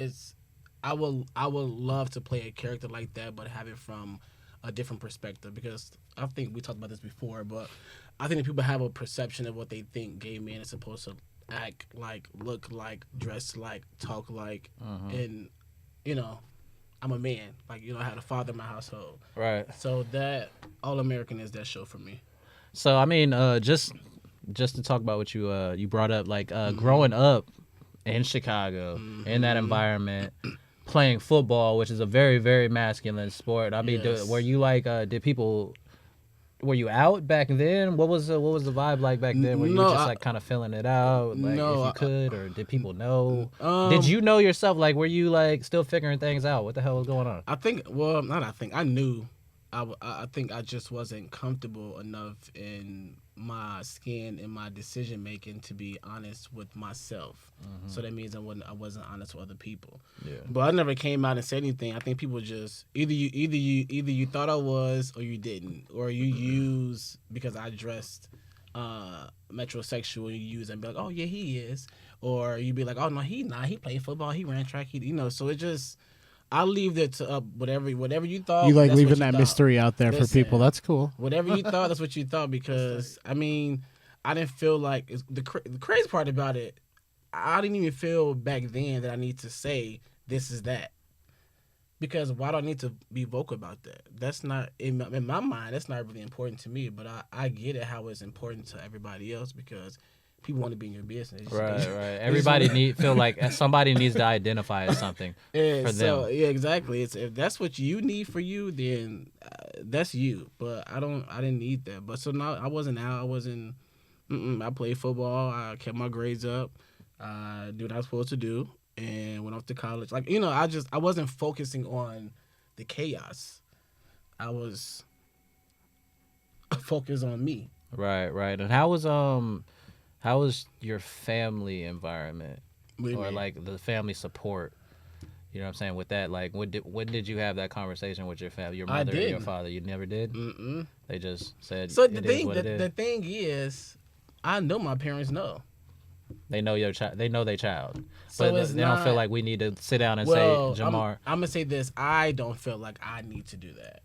Speaker 1: I will love to play a character like that, but have it from a different perspective. Because I think we talked about this before, but I think that people have a perception of what they think gay men is supposed to act like, look like, dress like, talk like, and I'm a man. Like, I had a father in my household,
Speaker 2: right? So
Speaker 1: that All American is that show for me.
Speaker 2: So I mean, just to talk about what you brought up, like growing up in Chicago, in that environment, playing football, which is a very, very masculine sport. I mean, were you like, were you out back then? What was the vibe like back then? Were you just like kind of filling it out, like if you could, or did people know? Did you know yourself? Like, were you like still figuring things out? What the hell was going on?
Speaker 1: I knew. I think I just wasn't comfortable enough in my skin and my decision making to be honest with myself. So that means I wasn't honest with other people. Yeah. But I never came out and said anything. I think people just either you thought I was or you didn't, or you use because I dressed metrosexual. You use and be like, oh yeah, he is, or you be like, oh no, he not. He played football. He ran track. So it just. I leave it to whatever you thought.
Speaker 4: You like leaving that mystery out there for people. That's cool.
Speaker 1: Whatever you thought, that's what you thought. Because I mean, I didn't feel like the crazy part about it. I didn't even feel back then that I need to say this is that. Because why do I need to be vocal about that? That's not in my mind. That's not really important to me. But I get it how it's important to everybody else because. People want to be in your business.
Speaker 2: Right. Everybody feel like somebody needs to identify as something for them.
Speaker 1: Yeah, exactly. If that's what you need for you, then that's you. But I didn't need that. But so now I wasn't out. I wasn't. I played football. I kept my grades up. I did what I was supposed to do, and went off to college. Like I wasn't focusing on the chaos. I was focused on me.
Speaker 2: Right. And how was your family environment, or like the family support? You know what I'm saying? With that, like, when did you have that conversation with your family, your
Speaker 1: I
Speaker 2: mother and your
Speaker 1: didn't.
Speaker 2: father? You never did.
Speaker 1: Mm-mm.
Speaker 2: They just said
Speaker 1: So
Speaker 2: it is what it is.
Speaker 1: the thing is, I know my parents know.
Speaker 2: They know your child. They know their child,
Speaker 1: So
Speaker 2: but
Speaker 1: it's
Speaker 2: they don't feel
Speaker 1: not-
Speaker 2: like we need to sit down and
Speaker 1: Well,
Speaker 2: say, Jamar.
Speaker 1: I'm gonna say this. I don't feel like I need to do that.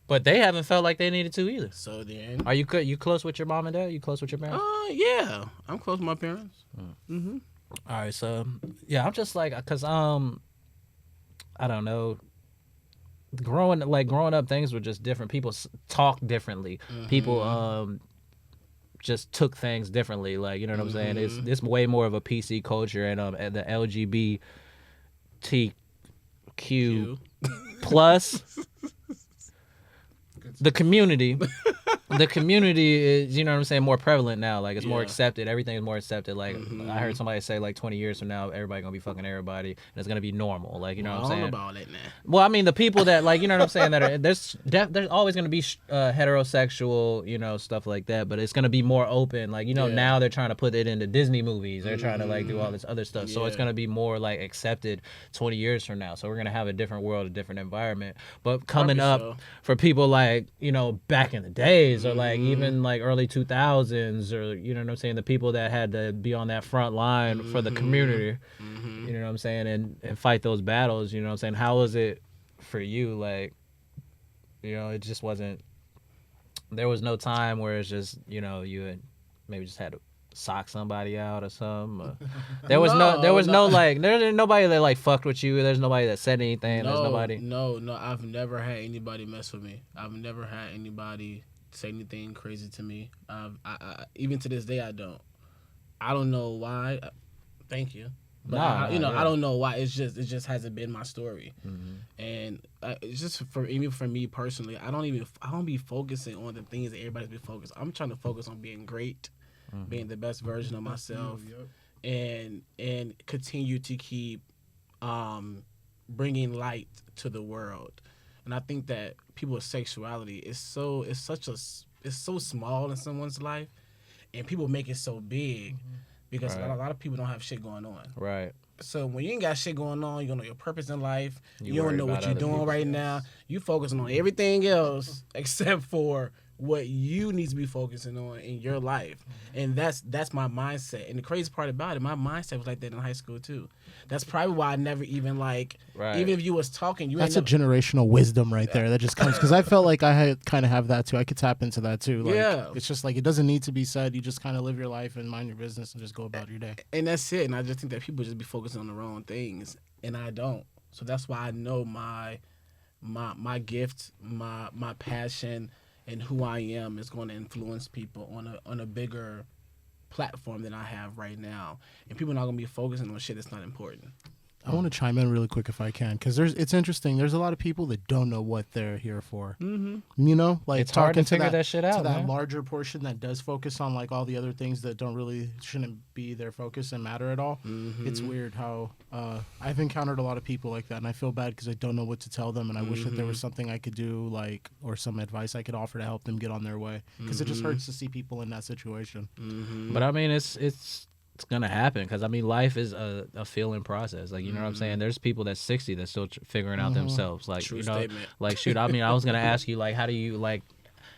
Speaker 2: But they haven't felt like they needed to either.
Speaker 1: So then,
Speaker 2: Are you close with your mom and dad? You close with your parents?
Speaker 1: yeah, I'm close to my parents.
Speaker 2: All right, so yeah, I'm just like, cause I don't know. Growing up, things were just different. People talk differently. People just took things differently. Like, you know what I'm saying? It's way more of a PC culture, and the LGBTQ plus the community. The community is, you know what I'm saying, more prevalent now. Like, it's more accepted. Everything is more accepted. Like, I heard somebody say, like, 20 years from now, everybody gonna be fucking everybody, and it's gonna be normal. Like, you know what I'm saying?
Speaker 1: I don't know about it now.
Speaker 2: Well, I mean, the people that, like, you know what I'm saying, that are, there's always gonna be heterosexual, you know, stuff like that, but it's gonna be more open. Like, you know, now they're trying to put it into Disney movies. They're trying to, like, do all this other stuff. So it's gonna be more, like, accepted 20 years from now. So we're gonna have a different world, a different environment. But coming up for people like, you know, back in the days, or like even like early 2000s, or, you know what I'm saying, the people that had to be on that front line for the community, you know what I'm saying, and fight those battles, you know what I'm saying. How was it for you? Like, you know, it just wasn't, there was no time where it's just, you know, you had maybe just had to sock somebody out or something. Or there was no like, there's nobody that like fucked with you. There's nobody that said anything. There's nobody.
Speaker 1: No, I've never had anybody mess with me. I've never had anybody say anything crazy to me. I even to this day, I don't know why. Thank you. But I don't know why. It just hasn't been my story. And it's just even for me personally, I don't be focusing on the things that everybody's been focused. I'm trying to focus on being great, being the best version of myself, and continue to keep bringing light to the world. And I think that people's sexuality is so small in someone's life, and people make it so big because a lot of people don't have shit going on.
Speaker 2: Right.
Speaker 1: So when you ain't got shit going on, you don't know your purpose in life. You don't know what you're doing right now. You focusing on everything else except for what you need to be focusing on in your life. And that's my mindset. And the crazy part about it, my mindset was like that in high school too. That's probably why I never even even if you was talking,
Speaker 4: that's a generational wisdom right there that just comes, because I felt like I kind of have that too. I could tap into that too. Like, it's just like, it doesn't need to be said. You just kind of live your life and mind your business and just go about your day.
Speaker 1: And that's it. And I just think that people just be focusing on the wrong things, and I don't. So that's why I know my gift, my passion, and who I am is going to influence people on a bigger platform than I have right now. And people are not going to be focusing on shit that's not important.
Speaker 4: I want to chime in really quick if I can, because it's interesting. There's a lot of people that don't know what they're here for. You know, like
Speaker 2: it's hard to figure
Speaker 4: that
Speaker 2: shit out.
Speaker 4: To that
Speaker 2: man.
Speaker 4: larger portion that does focus on like all the other things that shouldn't be their focus and matter at all. It's weird how I've encountered a lot of people like that, and I feel bad because I don't know what to tell them, and I wish that there was something I could do, like, or some advice I could offer to help them get on their way, because it just hurts to see people in that situation.
Speaker 2: But I mean, it's gonna happen, because I mean, life is a feeling process. Like, you know what I'm saying? There's people that's 60 that's still figuring out themselves. Like,
Speaker 1: True
Speaker 2: you know,
Speaker 1: statement.
Speaker 2: like, shoot. I mean, I was gonna ask you, like, how do you like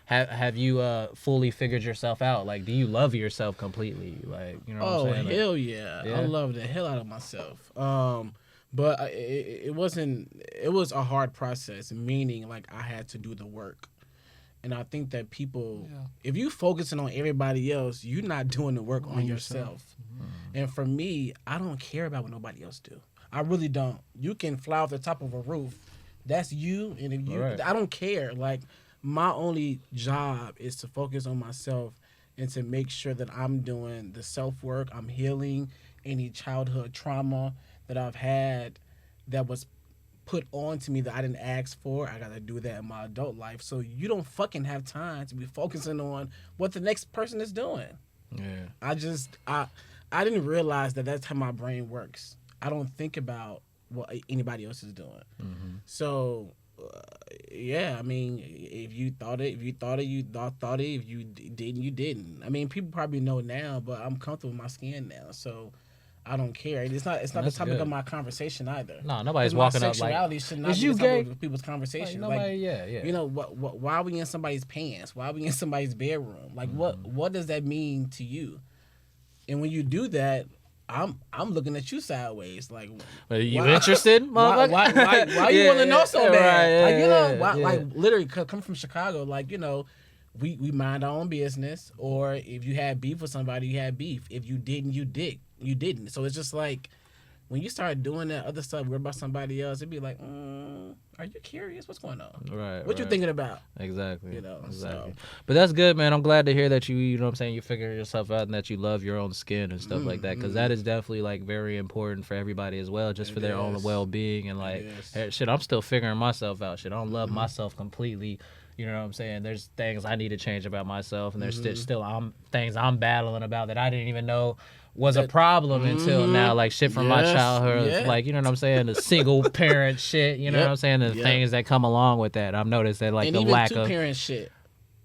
Speaker 2: have you fully figured yourself out? Like, do you love yourself completely? Like, you know what I'm saying?
Speaker 1: Hell
Speaker 2: Like,
Speaker 1: yeah. I love the hell out of myself. But it was a hard process, meaning like I had to do the work. And I think that people, if you focusing on everybody else, you're not doing the work on yourself. And for me, I don't care about what nobody else do. I really don't. You can fly off the top of a roof. That's you. And if you, I don't care. Like, my only job is to focus on myself and to make sure that I'm doing the self-work. I'm healing any childhood trauma that I've had that was put on to me that I didn't ask for. I got to do that in my adult life. So you don't fucking have time to be focusing on what the next person is doing.
Speaker 2: yeah.
Speaker 1: I didn't realize that that's how my brain works. I don't think about what anybody else is doing. So, I mean, if you thought it. If you thought it, you thought it. If you didn't, you didn't. I mean, people probably know now, but I'm comfortable with my skin now. So, I don't care. It's not the
Speaker 2: That's
Speaker 1: topic
Speaker 2: good.
Speaker 1: of my conversation either.
Speaker 2: No, nobody's
Speaker 1: 'Cause
Speaker 2: walking
Speaker 1: my
Speaker 2: up like,
Speaker 1: sexuality should not
Speaker 2: is
Speaker 1: be
Speaker 2: you
Speaker 1: the topic
Speaker 2: gay?
Speaker 1: of people's
Speaker 2: Like,
Speaker 1: conversation.
Speaker 2: nobody, yeah.
Speaker 1: You know why are we in somebody's pants? Why are we in somebody's bedroom? Like what does that mean to you? And when you do that, I'm looking at you sideways. Like,
Speaker 2: Are you
Speaker 1: why-
Speaker 2: interested, motherfucker?
Speaker 1: why you want to know so bad?
Speaker 2: Right,
Speaker 1: Like, you know,
Speaker 2: yeah.
Speaker 1: like literally come from Chicago. Like, you know, we mind our own business. Or if you had beef with somebody, you had beef. If you didn't, you didn't. So it's just like when you start doing that other stuff, worry about somebody else, it'd be like, are you curious? What's going on?
Speaker 2: Right.
Speaker 1: What you thinking about?
Speaker 2: Exactly.
Speaker 1: You know,
Speaker 2: exactly.
Speaker 1: so.
Speaker 2: But that's good, man. I'm glad to hear that you know what I'm saying, you're figuring yourself out and that you love your own skin and stuff like that. Because that is definitely like very important for everybody as well, just for their own well-being. And like, hey, shit, I'm still figuring myself out. Shit, I don't love myself completely. You know what I'm saying? There's things I need to change about myself, and there's still things I'm battling about that I didn't even know was a problem until now. Like shit from my childhood, like, you know what I'm saying, the single parent shit. You know what I'm saying, the things that come along with that. I've noticed that like
Speaker 1: and
Speaker 2: the
Speaker 1: even
Speaker 2: lack of
Speaker 1: two-parent shit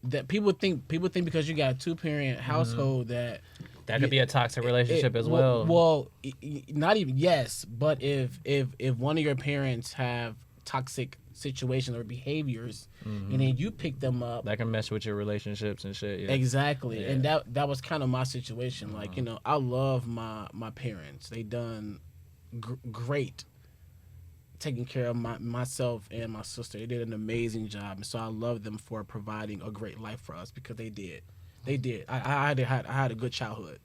Speaker 1: that people think because you got a two-parent household that
Speaker 2: could be a toxic relationship as well.
Speaker 1: Well, not even but if one of your parents have toxic situations or behaviors, and then you pick them up,
Speaker 2: that can mess with your relationships and shit. Yeah.
Speaker 1: Exactly, and that was kind of my situation. Like, you know, I love my parents. They done great taking care of myself and my sister. They did an amazing job, and so I love them for providing a great life for us because they did. I had a good childhood,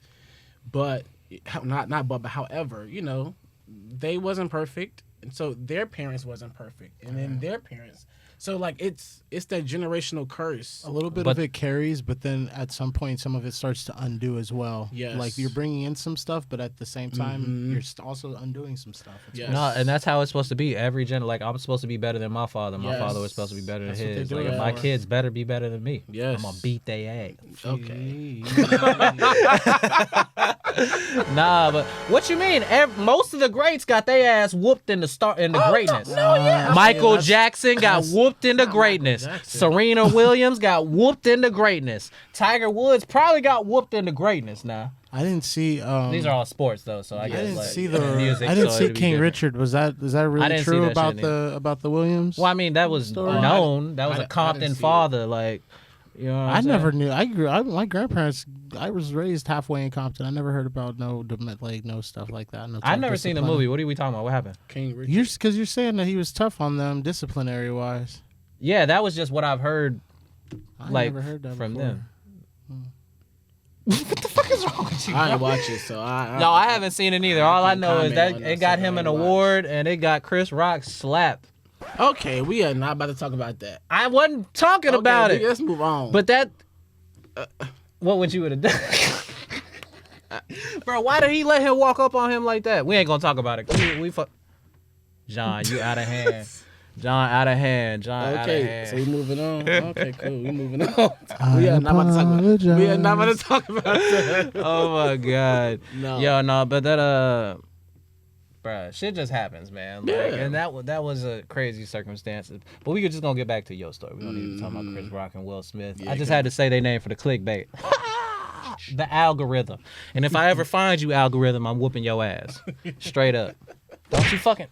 Speaker 1: but however, you know, they wasn't perfect. And so their parents wasn't perfect, and then their parents. So like it's that generational curse.
Speaker 4: A little bit of it carries, but then at some point, some of it starts to undo as well.
Speaker 1: Yes.
Speaker 4: Like you're bringing in some stuff, but at the same time, you're also undoing some stuff.
Speaker 1: Yes.
Speaker 2: No, and that's how it's supposed to be. Every like I'm supposed to be better than my father. My father was supposed to be better
Speaker 4: That's
Speaker 2: than
Speaker 4: what
Speaker 2: his.
Speaker 4: they do
Speaker 2: Like,
Speaker 4: it
Speaker 2: my
Speaker 4: for.
Speaker 2: kids better be better than me.
Speaker 1: Yes.
Speaker 2: I'm gonna beat their ass.
Speaker 1: Okay.
Speaker 2: Nah, but what you mean? Most of the greats got their ass whooped in the greatness. Michael Jackson got whooped into greatness. Serena Williams got whooped into greatness. Tiger Woods probably got whooped into greatness. Now
Speaker 4: I didn't see.
Speaker 2: these are all sports though, so I guess
Speaker 4: didn't
Speaker 2: like,
Speaker 4: see
Speaker 2: music.
Speaker 4: I didn't
Speaker 2: so
Speaker 4: see
Speaker 2: it'd be
Speaker 4: King
Speaker 2: different.
Speaker 4: Richard. Is that really
Speaker 2: didn't see
Speaker 4: true
Speaker 2: that
Speaker 4: about
Speaker 2: shit
Speaker 4: the Williams?
Speaker 2: Well, I mean that was known. That was a Compton father. Like, you know what I'm saying?
Speaker 4: never knew. My grandparents. I was raised halfway in Compton. I never heard about no stuff like that. No
Speaker 2: I've never seen the movie. What are we talking about? What happened?
Speaker 1: King Richard.
Speaker 4: Because you're saying that he was tough on them disciplinary wise.
Speaker 2: Yeah, that was just what I've heard.
Speaker 4: I
Speaker 2: Like
Speaker 4: never heard that
Speaker 2: from
Speaker 4: before.
Speaker 2: them. What the fuck is wrong with you?
Speaker 1: I didn't
Speaker 2: bro?
Speaker 1: watch it, so
Speaker 2: No, I haven't seen it either. All I
Speaker 1: can't
Speaker 2: know is
Speaker 1: comment
Speaker 2: that
Speaker 1: on
Speaker 2: it
Speaker 1: that
Speaker 2: got
Speaker 1: stuff.
Speaker 2: him
Speaker 1: I
Speaker 2: an
Speaker 1: ain't
Speaker 2: award and it got Chris Rock slapped.
Speaker 1: Okay, we are not about to talk about that.
Speaker 2: I wasn't talking about it.
Speaker 1: Let's move on.
Speaker 2: But that, what would you have done? Bro, why did he let him walk up on him like that? We ain't gonna talk about it. We fuck. John, you out of hand. John out of hand. John out of
Speaker 1: okay,
Speaker 2: hand.
Speaker 1: so we moving on. Okay, cool. We moving on. We are not about to talk about that.
Speaker 2: Oh my god.
Speaker 1: No.
Speaker 2: Yo, no, but that bruh, shit just happens, man. Like,
Speaker 1: Yeah.
Speaker 2: and that was a crazy circumstance. But we could just gonna get back to your story. We don't need to talk about Chris Rock and Will Smith.
Speaker 1: Yeah,
Speaker 2: I just had to say their name for the clickbait. The algorithm. And if I ever find you, algorithm, I'm whooping your ass. Straight up. Don't you fucking.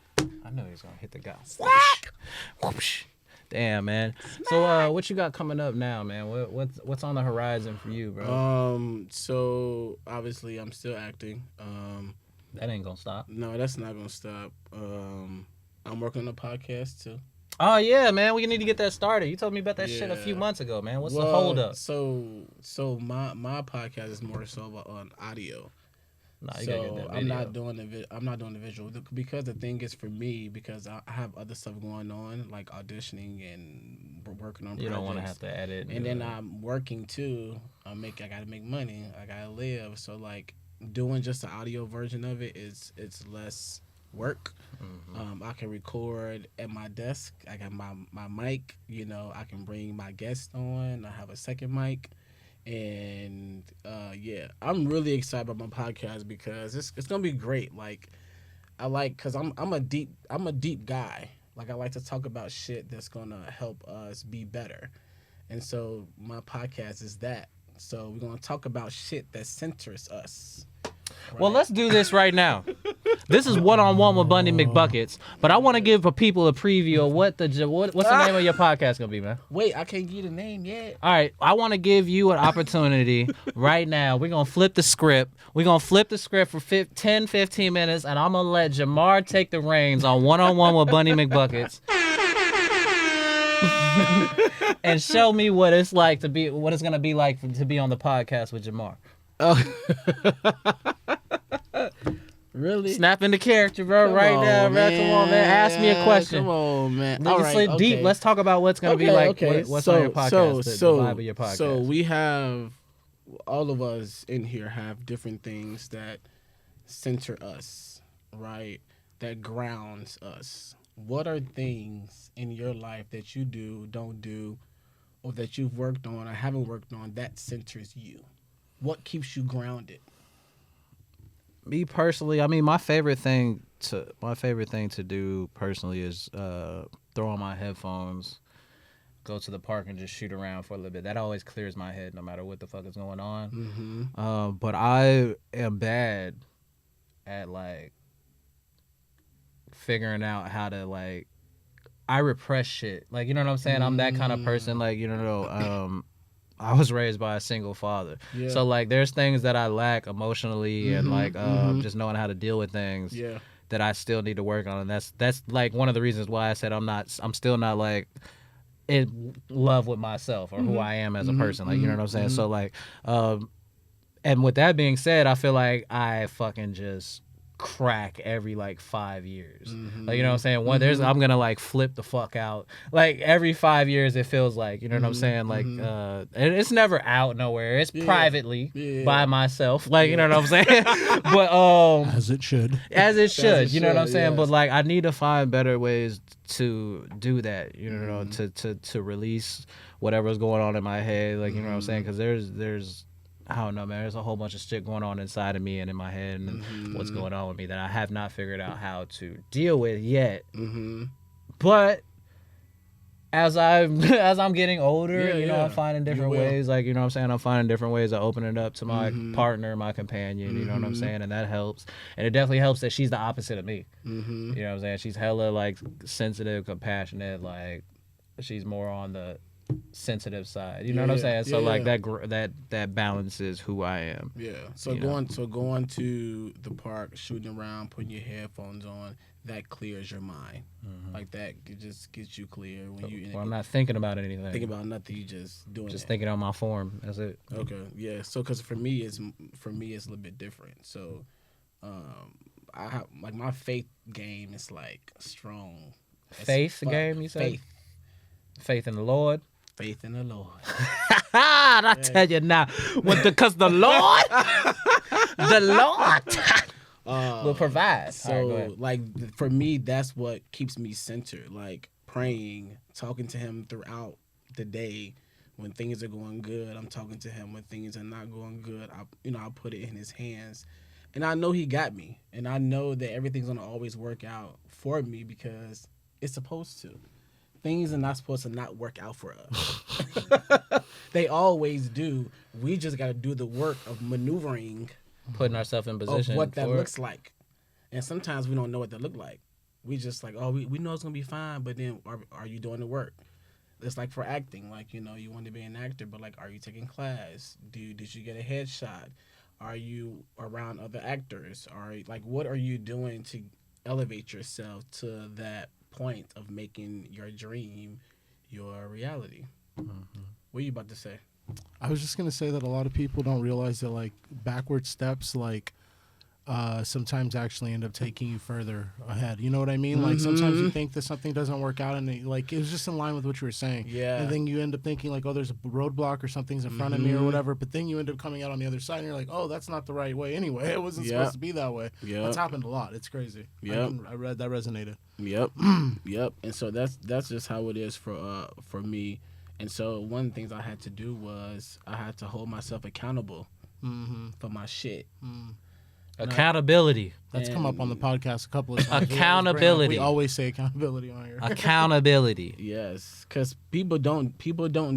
Speaker 2: I know he's gonna hit the guy. Whoosh. Damn, man. So what you got coming up now, man? What's on the horizon for you, bro?
Speaker 1: So obviously I'm still acting.
Speaker 2: That ain't gonna stop.
Speaker 1: No, that's not gonna stop. I'm working on a podcast too.
Speaker 2: Oh yeah, man. We need to get that started. You told me about that shit a few
Speaker 1: Yeah.
Speaker 2: months ago, man. What's the hold up?
Speaker 1: So my podcast is more so on audio.
Speaker 2: Nah, you gotta get
Speaker 1: So
Speaker 2: that video.
Speaker 1: I'm not doing the visual because the thing is for me, because I have other stuff going on like auditioning and working on.
Speaker 2: You don't want to
Speaker 1: projects.
Speaker 2: have to edit.
Speaker 1: And then I'm working too. I gotta make money. I gotta live. So like doing just the audio version of it it's less work. I can record at my desk. I got my mic. You know, I can bring my guest on. I have a second mic. And yeah, I'm really excited about my podcast because it's gonna be great. Like because I'm a deep guy. Like I like to talk about shit that's gonna help us be better. And so my podcast is that. So we're gonna talk about shit that centers us.
Speaker 2: Well, let's do this right now. This is one-on-one with Bundy McBuckets, but I want to give people a preview of what's the name of your podcast gonna be, man?
Speaker 1: Wait, I can't give you the name yet.
Speaker 2: All right, I want to give you an opportunity right now. We're gonna flip the script. We're gonna flip the script for 10, 15 minutes, and I'm gonna let Jamarr take the reins on one-on-one with Bundy McBuckets. And show me what it's like to be, what it's gonna be like to be on the podcast with Jamarr.
Speaker 1: Oh. Really?
Speaker 2: Snap into character, bro. Right now, bro. Come on, man. Ask me a question.
Speaker 1: Come on, man.
Speaker 2: Let's get deep. Let's talk about what's gonna be like. What's on your podcast? The vibe of your podcast.
Speaker 1: So we have, all of us in here have different things that center us, right? That grounds us. What are things in your life that you do, don't do, or that you've worked on or haven't worked on that centers you? What keeps you grounded?
Speaker 2: Me personally, I mean, my favorite thing to do personally is throw on my headphones, go to the park, and just shoot around for a little bit. That always clears my head, no matter what the fuck is going on.
Speaker 1: Mm-hmm.
Speaker 2: But I am bad at like figuring out how to like. I repress shit. Like, you know what I'm saying? I'm that kind of person. Like, you know. I was raised by a single father. Yeah. So, like, there's things that I lack emotionally and, like, just knowing how to deal with things that I still need to work on. And that's like, one of the reasons why I said I'm still not, like, in love with myself or who I am as a person. Like, you know what I'm saying? So, like, and with that being said, I feel like I fucking just crack every like 5 years. Like, you know what I'm saying? I'm gonna like flip the fuck out. Like every 5 years it feels like, you know what I'm saying? Like and it's never out nowhere. It's privately by myself. Like, you know what I'm saying? But
Speaker 4: as it should.
Speaker 2: As it should, you know what I'm saying? Yes. But like I need to find better ways to do that, you know, to release whatever's going on in my head. Like, you know what I'm saying? Because there's I don't know, man. There's a whole bunch of shit going on inside of me and in my head and what's going on with me that I have not figured out how to deal with yet. But as I'm getting older, you know, I'm finding different ways. Like, you know what I'm saying? I'm finding different ways of opening up to my partner, my companion, you know what I'm saying? And that helps. And it definitely helps that she's the opposite of me. You know what I'm saying? She's hella, like, sensitive, compassionate. Like, she's more on the sensitive side, you know what I'm saying? So like that balances who I am. Yeah.
Speaker 1: So going to the park, shooting around, putting your headphones on, that clears your mind. Like that, it just gets you clear when you.
Speaker 2: Well, I'm not thinking about anything.
Speaker 1: Thinking about nothing. You just doing.
Speaker 2: Just thinking on my form. That's it.
Speaker 1: Okay. Yeah. So because for me it's a little bit different. So, I have like my faith game is like strong.
Speaker 2: Faith game, you say? Faith in the Lord.
Speaker 1: Faith in the Lord.
Speaker 2: I tell you now, because the Lord, will provide.
Speaker 1: So,
Speaker 2: right,
Speaker 1: like, for me, that's what keeps me centered. Like, praying, talking to him throughout the day. When things are going good, I'm talking to him. When things are not going good, I'll put it in his hands. And I know he got me. And I know that everything's going to always work out for me because it's supposed to. Things are not supposed to not work out for us. They always do. We just got to do the work of maneuvering.
Speaker 2: Putting ourselves in position.
Speaker 1: Of what that looks like. And sometimes we don't know what that look like. We just like, we know it's going to be fine, but then are you doing the work? It's like for acting. Like, you know, you want to be an actor, but like, are you taking class? Did you get a headshot? Are you around other actors? What are you doing to elevate yourself to that point of making your dream your reality? What are you about to say?
Speaker 4: I was just gonna say that a lot of people don't realize that like backward steps like sometimes actually end up taking you further ahead. You know what I mean? Like sometimes you think that something doesn't work out and it was just in line with what you were saying. Yeah. And then you end up thinking like, oh, there's a roadblock or something's in front of me or whatever. But then you end up coming out on the other side and you're like, oh, that's not the right way anyway. It wasn't supposed to be that way. Yeah. That's happened a lot. It's crazy.
Speaker 1: Yeah.
Speaker 4: I read that resonated.
Speaker 1: Yep. Yep. And so that's just how it is for me. And so one of the things I had to do was I had to hold myself accountable for my shit.
Speaker 2: Accountability.
Speaker 4: That's come up on the podcast a couple of times.
Speaker 2: Accountability.
Speaker 4: We always say accountability on here.
Speaker 2: Accountability.
Speaker 1: Yes, because people don't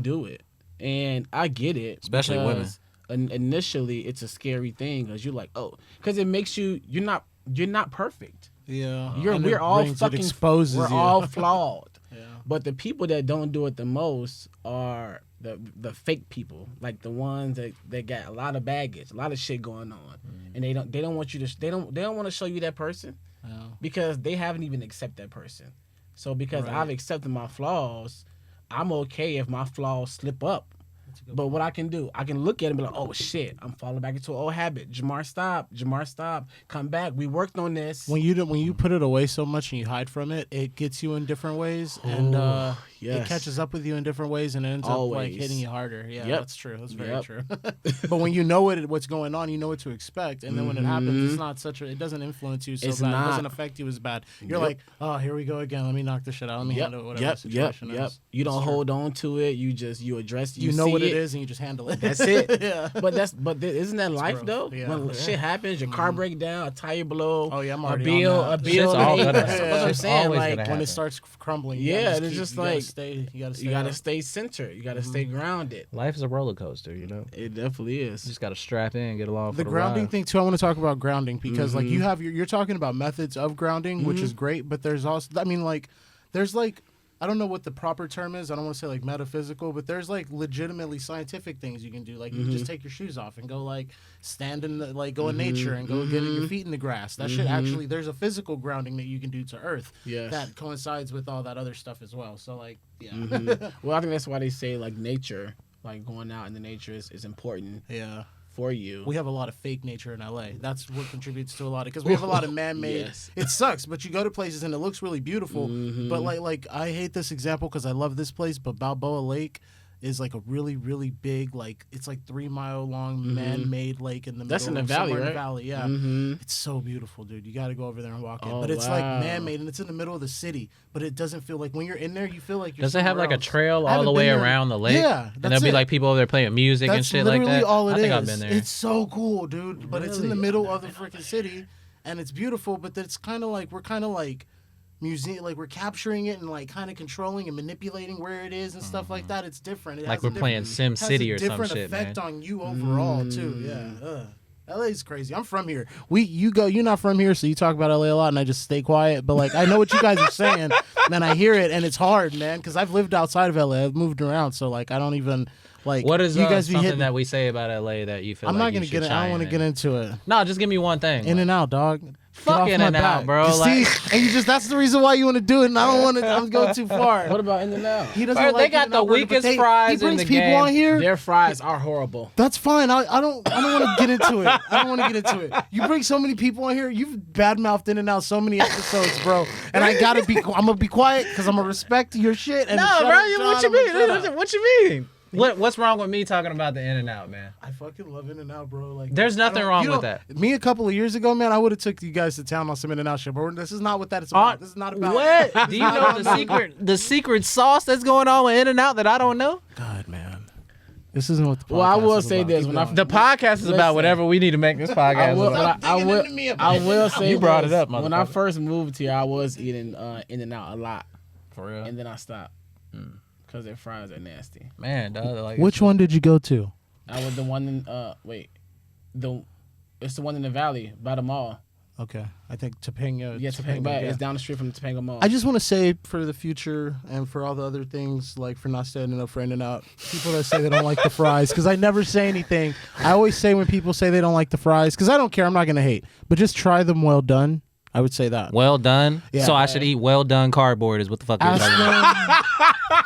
Speaker 1: do it, and I get it.
Speaker 2: Especially women.
Speaker 1: initially it's a scary thing because you're like, oh, because it makes you're not perfect.
Speaker 4: Yeah,
Speaker 1: We're all fucking
Speaker 4: exposes
Speaker 1: we're
Speaker 4: you.
Speaker 1: all flawed.
Speaker 4: Yeah.
Speaker 1: But the people that don't do it the most are the fake people, like the ones that got a lot of baggage, a lot of shit going on, and they don't want you to they don't want to show you that person because they haven't even accepted that person. So because I've accepted my flaws, I'm okay if my flaws slip up. But what I can do, I can look at it and be like, oh shit, I'm falling back into an old habit. Jamar, stop. Come back. We worked on this.
Speaker 4: When you put it away so much and you hide from it, it gets you in different ways, and it catches up with you in different ways, and it ends up like hitting you harder. Yeah, that's true. That's very true. But when you know what's going on, you know what to expect, and then when it happens, it's not it doesn't influence you so bad. It doesn't affect you as bad. You're like, oh, here we go again. Let me knock this shit out. Let me handle whatever the situation is.
Speaker 1: You don't hold on to it. You address.
Speaker 4: You know what it is, and you just handle it.
Speaker 1: That's it. But isn't that life though?
Speaker 4: Yeah.
Speaker 1: When shit happens, your car break down, a tire blow.
Speaker 4: Oh yeah, I'm
Speaker 1: a
Speaker 4: already
Speaker 1: bill.
Speaker 4: on that.
Speaker 1: A bill.
Speaker 2: Shit's all gonna
Speaker 1: That's
Speaker 2: happen.
Speaker 1: what I'm
Speaker 2: Shit's
Speaker 1: saying.
Speaker 2: always
Speaker 1: Like
Speaker 2: gonna
Speaker 4: when
Speaker 2: happen.
Speaker 4: it starts crumbling.
Speaker 1: you
Speaker 4: just
Speaker 1: like
Speaker 4: you
Speaker 1: gotta stay centered. You gotta stay grounded.
Speaker 2: Life is a roller coaster, you know.
Speaker 1: It definitely
Speaker 2: You
Speaker 1: is.
Speaker 2: just gotta strap in, get along for
Speaker 4: The
Speaker 2: the
Speaker 4: grounding
Speaker 2: ride.
Speaker 4: thing too. I want to talk about grounding because like you're talking about methods of grounding, which is great, but there's also there's I don't know what the proper term is. I don't want to say like metaphysical, but there's like legitimately scientific things you can do. Like you can just take your shoes off and go like stand in go in nature and go get your feet in the grass. That shit actually, there's a physical grounding that you can do to earth that coincides with all that other stuff as well. So like, yeah.
Speaker 1: Well, I think that's why they say like nature, like going out in the nature is important.
Speaker 4: Yeah.
Speaker 1: For you.
Speaker 4: We have a lot of fake nature in LA. That's what contributes to a lot of, because we have a lot of man-made.
Speaker 1: Yes.
Speaker 4: It sucks, but you go to places and it looks really beautiful. But like I hate this example because I love this place, but Balboa Lake is like a really, really big, like it's like 3 mile long man-made lake in the
Speaker 1: That's
Speaker 4: middle
Speaker 1: in the
Speaker 4: of
Speaker 1: valley,
Speaker 4: somewhere in
Speaker 1: right?
Speaker 4: the valley. Yeah, it's so beautiful, dude. You got to go over there and walk it. But it's like man-made and it's in the middle of the city. But it doesn't feel like when you're in there, you feel like you're.
Speaker 2: Does it have like
Speaker 4: somewhere
Speaker 2: a
Speaker 4: else.
Speaker 2: trail
Speaker 4: I
Speaker 2: all the
Speaker 4: haven't
Speaker 2: way
Speaker 4: been there.
Speaker 2: around the lake?
Speaker 4: Yeah,
Speaker 2: and there'll be like people over there playing music and shit like that.
Speaker 4: That's literally all it is.
Speaker 2: I think I've been there.
Speaker 4: It's so cool, dude. But it's in the middle of the freaking city, and it's beautiful. But it's kind of like we're kind of like museum, like we're capturing it and like kind of controlling and manipulating where it is and stuff like that. It's different. It
Speaker 2: Like
Speaker 4: has a
Speaker 2: we're playing Sim
Speaker 4: has a
Speaker 2: City or some
Speaker 4: different
Speaker 2: shit,
Speaker 4: effect
Speaker 2: man.
Speaker 4: on you overall too. Yeah. LA's crazy. I'm from here. You're not from here, so you talk about LA a lot, and I just stay quiet. But like, I know what you guys are saying, and I hear it, and it's hard, man, because I've lived outside of LA. I've moved around, so like, I don't even like.
Speaker 2: What is
Speaker 4: you guys be
Speaker 2: something
Speaker 4: hitting?
Speaker 2: that we say about LA that you feel
Speaker 4: I'm
Speaker 2: like
Speaker 4: not gonna
Speaker 2: you
Speaker 4: get
Speaker 2: should
Speaker 4: it. I don't
Speaker 2: chime
Speaker 4: want to
Speaker 2: in?
Speaker 4: get into it.
Speaker 2: No, just give me one thing.
Speaker 4: In and out, dog.
Speaker 2: Fuck
Speaker 4: Get
Speaker 2: in
Speaker 4: off my
Speaker 2: and out,
Speaker 4: back.
Speaker 2: bro.
Speaker 4: You
Speaker 2: Like-
Speaker 4: see, and you just—that's the reason why you want to do it, and I don't want to. I'm going too far.
Speaker 1: What about In and Out?
Speaker 4: He doesn't
Speaker 2: Bro,
Speaker 4: like
Speaker 2: they got
Speaker 4: In-N-Out
Speaker 2: the
Speaker 4: Burger, but
Speaker 2: weakest fries
Speaker 4: He
Speaker 2: in
Speaker 4: brings
Speaker 2: the
Speaker 4: people
Speaker 2: game.
Speaker 4: on here.
Speaker 1: Their fries are horrible.
Speaker 4: That's fine. I don't want to get into it. I don't want to get into it. You bring so many people on here. You've badmouthed In and Out so many episodes, bro. And I gotta be. I'm gonna be quiet because I'm gonna respect your shit. And
Speaker 2: No,
Speaker 4: shut
Speaker 2: bro.
Speaker 4: up,
Speaker 2: What
Speaker 4: John,
Speaker 2: you
Speaker 4: I'm gonna shut
Speaker 2: mean?
Speaker 4: up.
Speaker 2: What you mean? What's wrong with me talking about the In and Out, man?
Speaker 4: I fucking love In and Out, bro. Like,
Speaker 2: There's nothing wrong with that.
Speaker 4: Me a couple of years ago, man, I would have took you guys to town on some In and Out shit, but this is not what that is about. This is not about.
Speaker 2: What? Do you know the secret sauce that's going on with In and Out that I don't know?
Speaker 4: God, man. This isn't what the podcast
Speaker 1: Well, I will
Speaker 4: is
Speaker 1: say
Speaker 4: about.
Speaker 1: this:
Speaker 4: Keep
Speaker 1: when I
Speaker 4: going.
Speaker 2: The podcast is about
Speaker 1: Listen.
Speaker 2: whatever we need to make this podcast about.
Speaker 1: I will say
Speaker 2: You brought
Speaker 1: this.
Speaker 2: it up,
Speaker 1: When I
Speaker 2: motherfucker.
Speaker 1: first moved here, I was eating In and Out a lot,
Speaker 2: For real.
Speaker 1: and then I stopped because their fries are nasty.
Speaker 2: Man, dog, like
Speaker 4: Which one did you go to?
Speaker 1: I was the one in it's the one in the valley by the mall.
Speaker 4: Okay, I think Topanga.
Speaker 1: Yeah, Topanga.
Speaker 4: yeah.
Speaker 1: It's down the street from the Topanga Mall.
Speaker 4: I just want to say for the future and for all the other things, like for not standing up for In and Out, people that say they don't like the fries, because I never say anything. I always say when people say they don't like the fries, because I don't care, I'm not going to hate, but just try them well done. I would say that.
Speaker 2: well done.
Speaker 4: Yeah.
Speaker 2: So I should eat well done cardboard is what the fuck you're
Speaker 4: Ask
Speaker 2: talking about.
Speaker 4: them.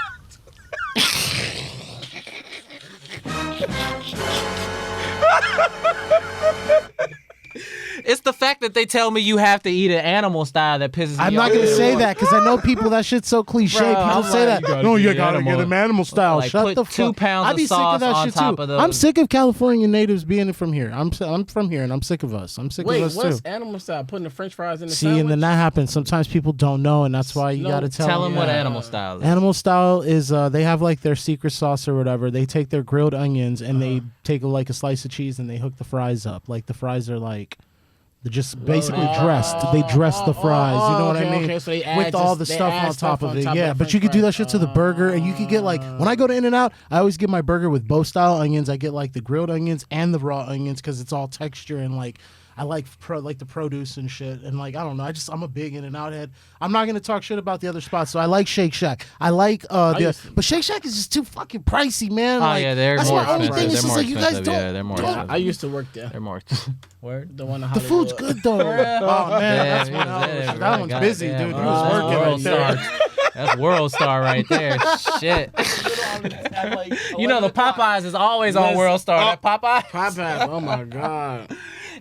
Speaker 2: It's the fact that they tell me you have to eat an animal style that pisses me off.
Speaker 4: I'm not going to say that because I know people, that shit's so cliche.
Speaker 2: Bro,
Speaker 4: People
Speaker 2: I'm
Speaker 4: say
Speaker 2: like,
Speaker 4: that.
Speaker 2: you gotta
Speaker 4: No,
Speaker 2: get
Speaker 4: you
Speaker 2: an
Speaker 4: got to
Speaker 2: animal.
Speaker 4: get them animal style.
Speaker 2: Like,
Speaker 4: Shut
Speaker 2: put
Speaker 4: the
Speaker 2: 2
Speaker 4: fuck.
Speaker 2: pounds
Speaker 4: I'd
Speaker 2: of
Speaker 4: be sick
Speaker 2: sauce
Speaker 4: of that
Speaker 2: on
Speaker 4: shit
Speaker 2: top
Speaker 4: too.
Speaker 2: of those.
Speaker 4: I'm sick of California natives being from here. I'm from here and I'm sick of us. I'm sick
Speaker 1: Wait,
Speaker 4: of us
Speaker 1: what's
Speaker 4: too.
Speaker 1: animal style? Putting the French fries in the
Speaker 4: See,
Speaker 1: sandwich?
Speaker 4: and then that happens. Sometimes people don't know, and that's why you
Speaker 1: No,
Speaker 4: got to
Speaker 2: Tell them what
Speaker 4: yeah.
Speaker 2: animal style is.
Speaker 4: Animal style is they have like their secret sauce or whatever. They take their grilled onions and they take like a slice of cheese and they hook the fries up. Like the fries are like They're just basically dressed. They dress the fries. You know what I mean?
Speaker 1: Okay, so they
Speaker 4: with all the stuff on top of it. Yeah, but you could do that shit to the burger, and you could get like when I go to In-N-Out, I always get my burger with both style onions. I get like the grilled onions and the raw onions because it's all texture and like I like the produce and shit. And like I don't know, I'm a big In-N-Out head. I'm not gonna talk shit about the other spots. So I like Shake Shack. I like but Shake Shack is just too fucking pricey, man.
Speaker 2: Oh
Speaker 4: like,
Speaker 2: yeah, they're
Speaker 4: that's
Speaker 2: more
Speaker 4: my only
Speaker 2: expensive.
Speaker 4: thing. It's
Speaker 2: They're
Speaker 4: just
Speaker 2: more
Speaker 4: like you guys
Speaker 2: expensive. Yeah, they're more
Speaker 4: don't.
Speaker 2: expensive.
Speaker 1: I used to work there.
Speaker 2: They're more. Word.
Speaker 1: The one in
Speaker 4: The
Speaker 1: Hollywood.
Speaker 4: food's good though. Oh man, that one's busy, dude. He was working right there.
Speaker 2: That's World Star right there. Shit. You know the Popeyes is always on World Star. That Popeye.
Speaker 1: Popeyes. Oh my god.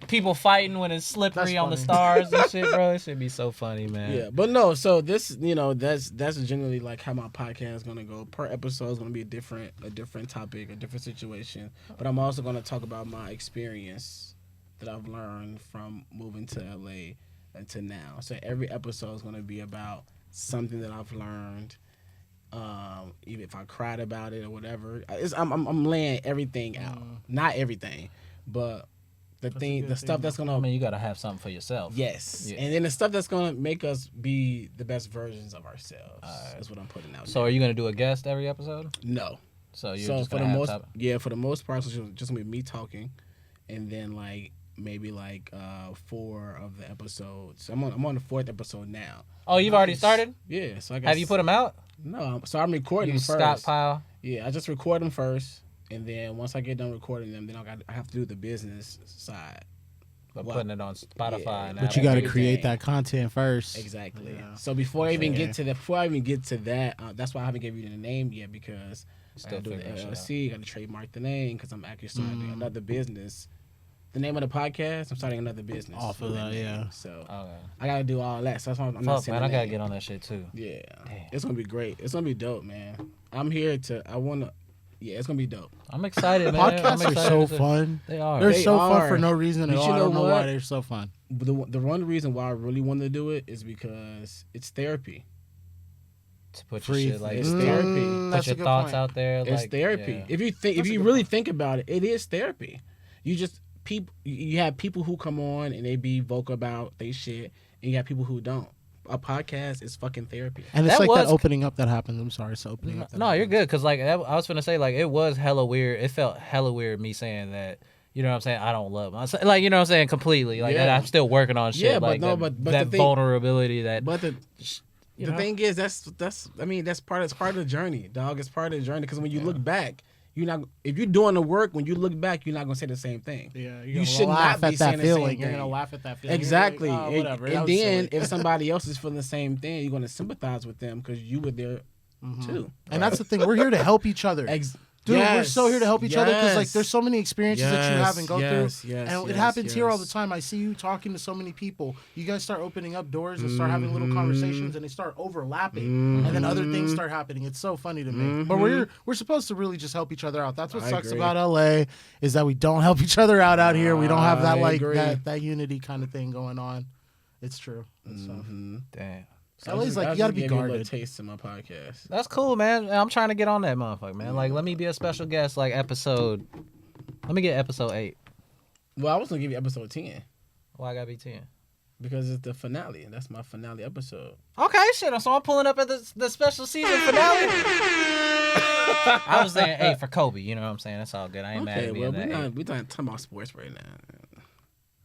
Speaker 2: People fighting when it's slippery on the stars and shit, bro. It should be so funny, man.
Speaker 1: Yeah, but no. So this, that's generally like how my podcast is gonna go. Per episode is gonna be a different topic, a different situation. But I'm also gonna talk about my experience that I've learned from moving to LA to now. So every episode is gonna be about something that I've learned. Even if I cried about it or whatever, I'm laying everything out. Not everything, but the stuff that's gonna.
Speaker 2: I mean, you gotta have something for yourself.
Speaker 1: Yes,
Speaker 2: Yeah.
Speaker 1: and then the stuff that's gonna make us be the best versions of ourselves. That's what I'm putting out.
Speaker 2: So, are you gonna do a guest every episode?
Speaker 1: No.
Speaker 2: So you're
Speaker 1: So
Speaker 2: just
Speaker 1: for
Speaker 2: gonna
Speaker 1: the
Speaker 2: have
Speaker 1: most,
Speaker 2: top-
Speaker 1: for the most part, it's just gonna be me talking, and then like maybe like 4 of the episodes. I'm on the 4th episode now.
Speaker 2: Oh, you've already started?
Speaker 1: Yeah. So I guess,
Speaker 2: Have you put them out?
Speaker 1: No. So I'm recording
Speaker 2: You
Speaker 1: them first.
Speaker 2: stockpile.
Speaker 1: Yeah, I just record them first, and then once I get done recording them, then I have to do the business side.
Speaker 2: But
Speaker 1: Well,
Speaker 2: putting it on Spotify
Speaker 1: yeah.
Speaker 2: and
Speaker 4: But you
Speaker 2: Apple.
Speaker 4: got to
Speaker 1: Everything.
Speaker 4: create that content first.
Speaker 1: Exactly.
Speaker 4: Yeah.
Speaker 1: So before I even get to that, that's why I haven't given you the name yet, because
Speaker 2: Still
Speaker 1: I do the
Speaker 2: figuring shit out.
Speaker 1: LLC, got to trademark the name because I'm actually starting
Speaker 4: Mm.
Speaker 1: another business. The name of the podcast, I'm starting another business
Speaker 4: Off of
Speaker 1: with
Speaker 4: that,
Speaker 1: name.
Speaker 4: yeah.
Speaker 1: So
Speaker 2: Okay.
Speaker 1: I got to do all that. So that's why I'm not
Speaker 2: Fuck,
Speaker 1: saying
Speaker 2: man,
Speaker 1: the
Speaker 2: I gotta
Speaker 1: name.
Speaker 2: get on that shit too.
Speaker 1: Yeah,
Speaker 2: Damn.
Speaker 1: it's gonna be great. It's gonna be dope, man. I'm here to. I wanna. Yeah, it's gonna be dope.
Speaker 2: I'm excited, man. I'm
Speaker 4: Podcasts are
Speaker 2: excited
Speaker 4: so
Speaker 2: to-
Speaker 4: fun.
Speaker 2: They are.
Speaker 4: They're
Speaker 1: They
Speaker 4: so fun
Speaker 1: are.
Speaker 4: for no reason at
Speaker 1: But
Speaker 4: all.
Speaker 1: you
Speaker 4: I
Speaker 1: know
Speaker 4: don't know
Speaker 1: what?
Speaker 4: why they're so fun.
Speaker 1: But the one reason why I really want to do it is because it's therapy.
Speaker 2: To put
Speaker 4: Free-
Speaker 2: your shit like
Speaker 1: It's therapy.
Speaker 2: put
Speaker 4: That's a
Speaker 2: your
Speaker 4: good
Speaker 2: thoughts
Speaker 4: point.
Speaker 2: out there.
Speaker 1: It's
Speaker 2: like,
Speaker 1: therapy.
Speaker 2: yeah.
Speaker 1: If you really think about it, it is therapy. You just you have people who come on and they be vocal about they shit, and you have people who don't. A podcast is fucking therapy.
Speaker 4: And it's
Speaker 2: That
Speaker 4: like
Speaker 2: was-
Speaker 4: that opening up that happens. I'm sorry, it's opening up. That
Speaker 2: No, you're
Speaker 4: happens.
Speaker 2: good. Cause like I was gonna say, like it was hella weird. It felt hella weird me saying that. You know what I'm saying? I don't love myself. Like, you know what I'm saying? Completely. Like,
Speaker 1: Yeah.
Speaker 2: I'm still working on shit.
Speaker 1: Yeah, but
Speaker 2: like
Speaker 1: no,
Speaker 2: that,
Speaker 1: but
Speaker 2: that
Speaker 1: the thing-
Speaker 2: vulnerability that.
Speaker 1: But the
Speaker 2: You
Speaker 1: the
Speaker 2: know?
Speaker 1: thing is that's part of the journey, dog. It's part of the journey because when you look back, you're not if you're doing the work. When you look back, you're not gonna say the same thing.
Speaker 4: Yeah,
Speaker 1: You should not be
Speaker 4: at
Speaker 1: saying
Speaker 4: that
Speaker 1: the same
Speaker 4: feeling. You're
Speaker 1: thing.
Speaker 4: gonna laugh at that feeling.
Speaker 1: Exactly.
Speaker 4: You're like, oh, whatever.
Speaker 1: And
Speaker 4: that was
Speaker 1: then
Speaker 4: silly.
Speaker 1: if somebody else is feeling the same thing, you're gonna sympathize with them because you were there too.
Speaker 4: And that's the thing. We're here to help each other. Dude, we're so here to help each other because like there's so many experiences that you have and go through, and it happens here all the time. I see you talking to so many people. You guys start opening up doors and start having little conversations, and they start overlapping, and then other things start happening. It's so funny to me. But we're supposed to really just help each other out. That's what
Speaker 1: I
Speaker 4: sucks
Speaker 1: agree.
Speaker 4: about LA is that we don't help each other out here. We don't have that
Speaker 1: I
Speaker 4: like
Speaker 1: agree.
Speaker 4: that unity kind of thing going on. It's true. It's tough.
Speaker 2: Damn.
Speaker 4: LA's like, you gotta be
Speaker 1: A little
Speaker 4: guarded.
Speaker 1: taste of my podcast.
Speaker 2: That's cool, man. I'm trying to get on that motherfucker, man. Like, let me be a special guest, like episode. Let me get episode 8.
Speaker 1: Well, I was gonna give you episode 10
Speaker 2: Why I gotta be 10?
Speaker 1: because it's the finale. That's my finale episode.
Speaker 2: Okay, shit. So I'm pulling up at the special season finale. I was saying 8 for Kobe. You know what I'm saying? That's all good. I ain't mad
Speaker 1: Okay,
Speaker 2: at me.
Speaker 1: well,
Speaker 2: That
Speaker 1: we're not talking about sports right now.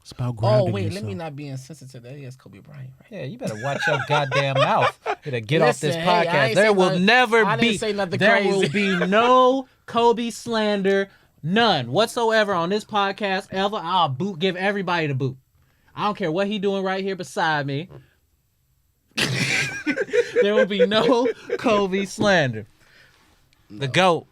Speaker 4: It's about
Speaker 1: Oh
Speaker 4: grounding
Speaker 1: wait,
Speaker 4: yourself.
Speaker 1: let me not be insensitive. That is Kobe Bryant, right?
Speaker 2: Yeah, you better watch your goddamn mouth. You better get off this
Speaker 1: Listen, hey, I
Speaker 2: podcast.
Speaker 1: ain't
Speaker 2: There
Speaker 1: say
Speaker 2: will
Speaker 1: nothing-
Speaker 2: never
Speaker 1: I
Speaker 2: be.
Speaker 1: didn't say nothing
Speaker 2: there
Speaker 1: crazy.
Speaker 2: will be no Kobe slander, none whatsoever on this podcast ever. I'll give everybody the boot. I don't care what he doing right here beside me. There will be no Kobe slander. The GOAT.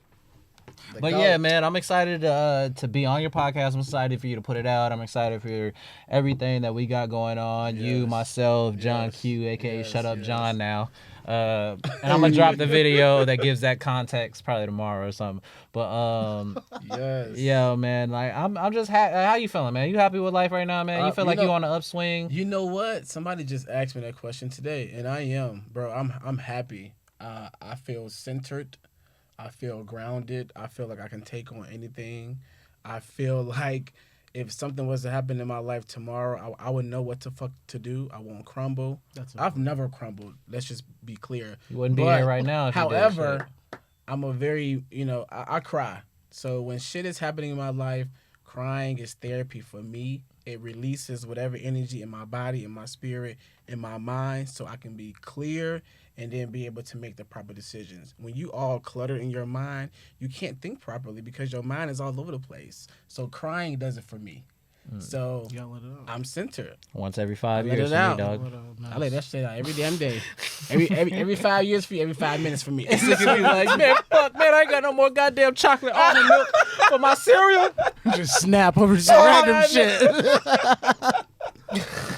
Speaker 2: But yeah, man, I'm excited to be on your podcast. I'm excited for you to put it out. I'm excited for everything that we got going on. You, myself, John Q, aka Shut Up John now. And I'm gonna drop the video that gives that context probably tomorrow or something. But
Speaker 1: Yes.
Speaker 2: yeah, man, like I'm just how you feeling, man? You happy with life right now, man? You feel like you on the upswing?
Speaker 1: You know what? Somebody just asked me that question today, and I am, bro. I'm happy. I feel centered. I feel grounded. I feel like I can take on anything. I feel like if something was to happen in my life tomorrow, I would know what the fuck to do. I won't crumble. I've never crumbled. Let's just be clear.
Speaker 2: You wouldn't be here right now. If
Speaker 1: However,
Speaker 2: you did
Speaker 1: I'm a very, I cry. So when shit is happening in my life, crying is therapy for me. It releases whatever energy in my body, in my spirit, in my mind, so I can be clear and then be able to make the proper decisions. When you all clutter in your mind, you can't think properly because your mind is all over the place. So crying does it for me. So
Speaker 4: You gotta let it out.
Speaker 1: I'm centered.
Speaker 2: shit. Once every 5
Speaker 1: Let
Speaker 2: years
Speaker 1: it
Speaker 2: for me,
Speaker 1: out.
Speaker 2: dog.
Speaker 1: I let that shit out every damn day. Every 5 years for you, every 5 minutes for me.
Speaker 2: This nigga be like, man, fuck, man, I ain't got no more goddamn chocolate almond milk for my cereal.
Speaker 4: Just snap over some random shit.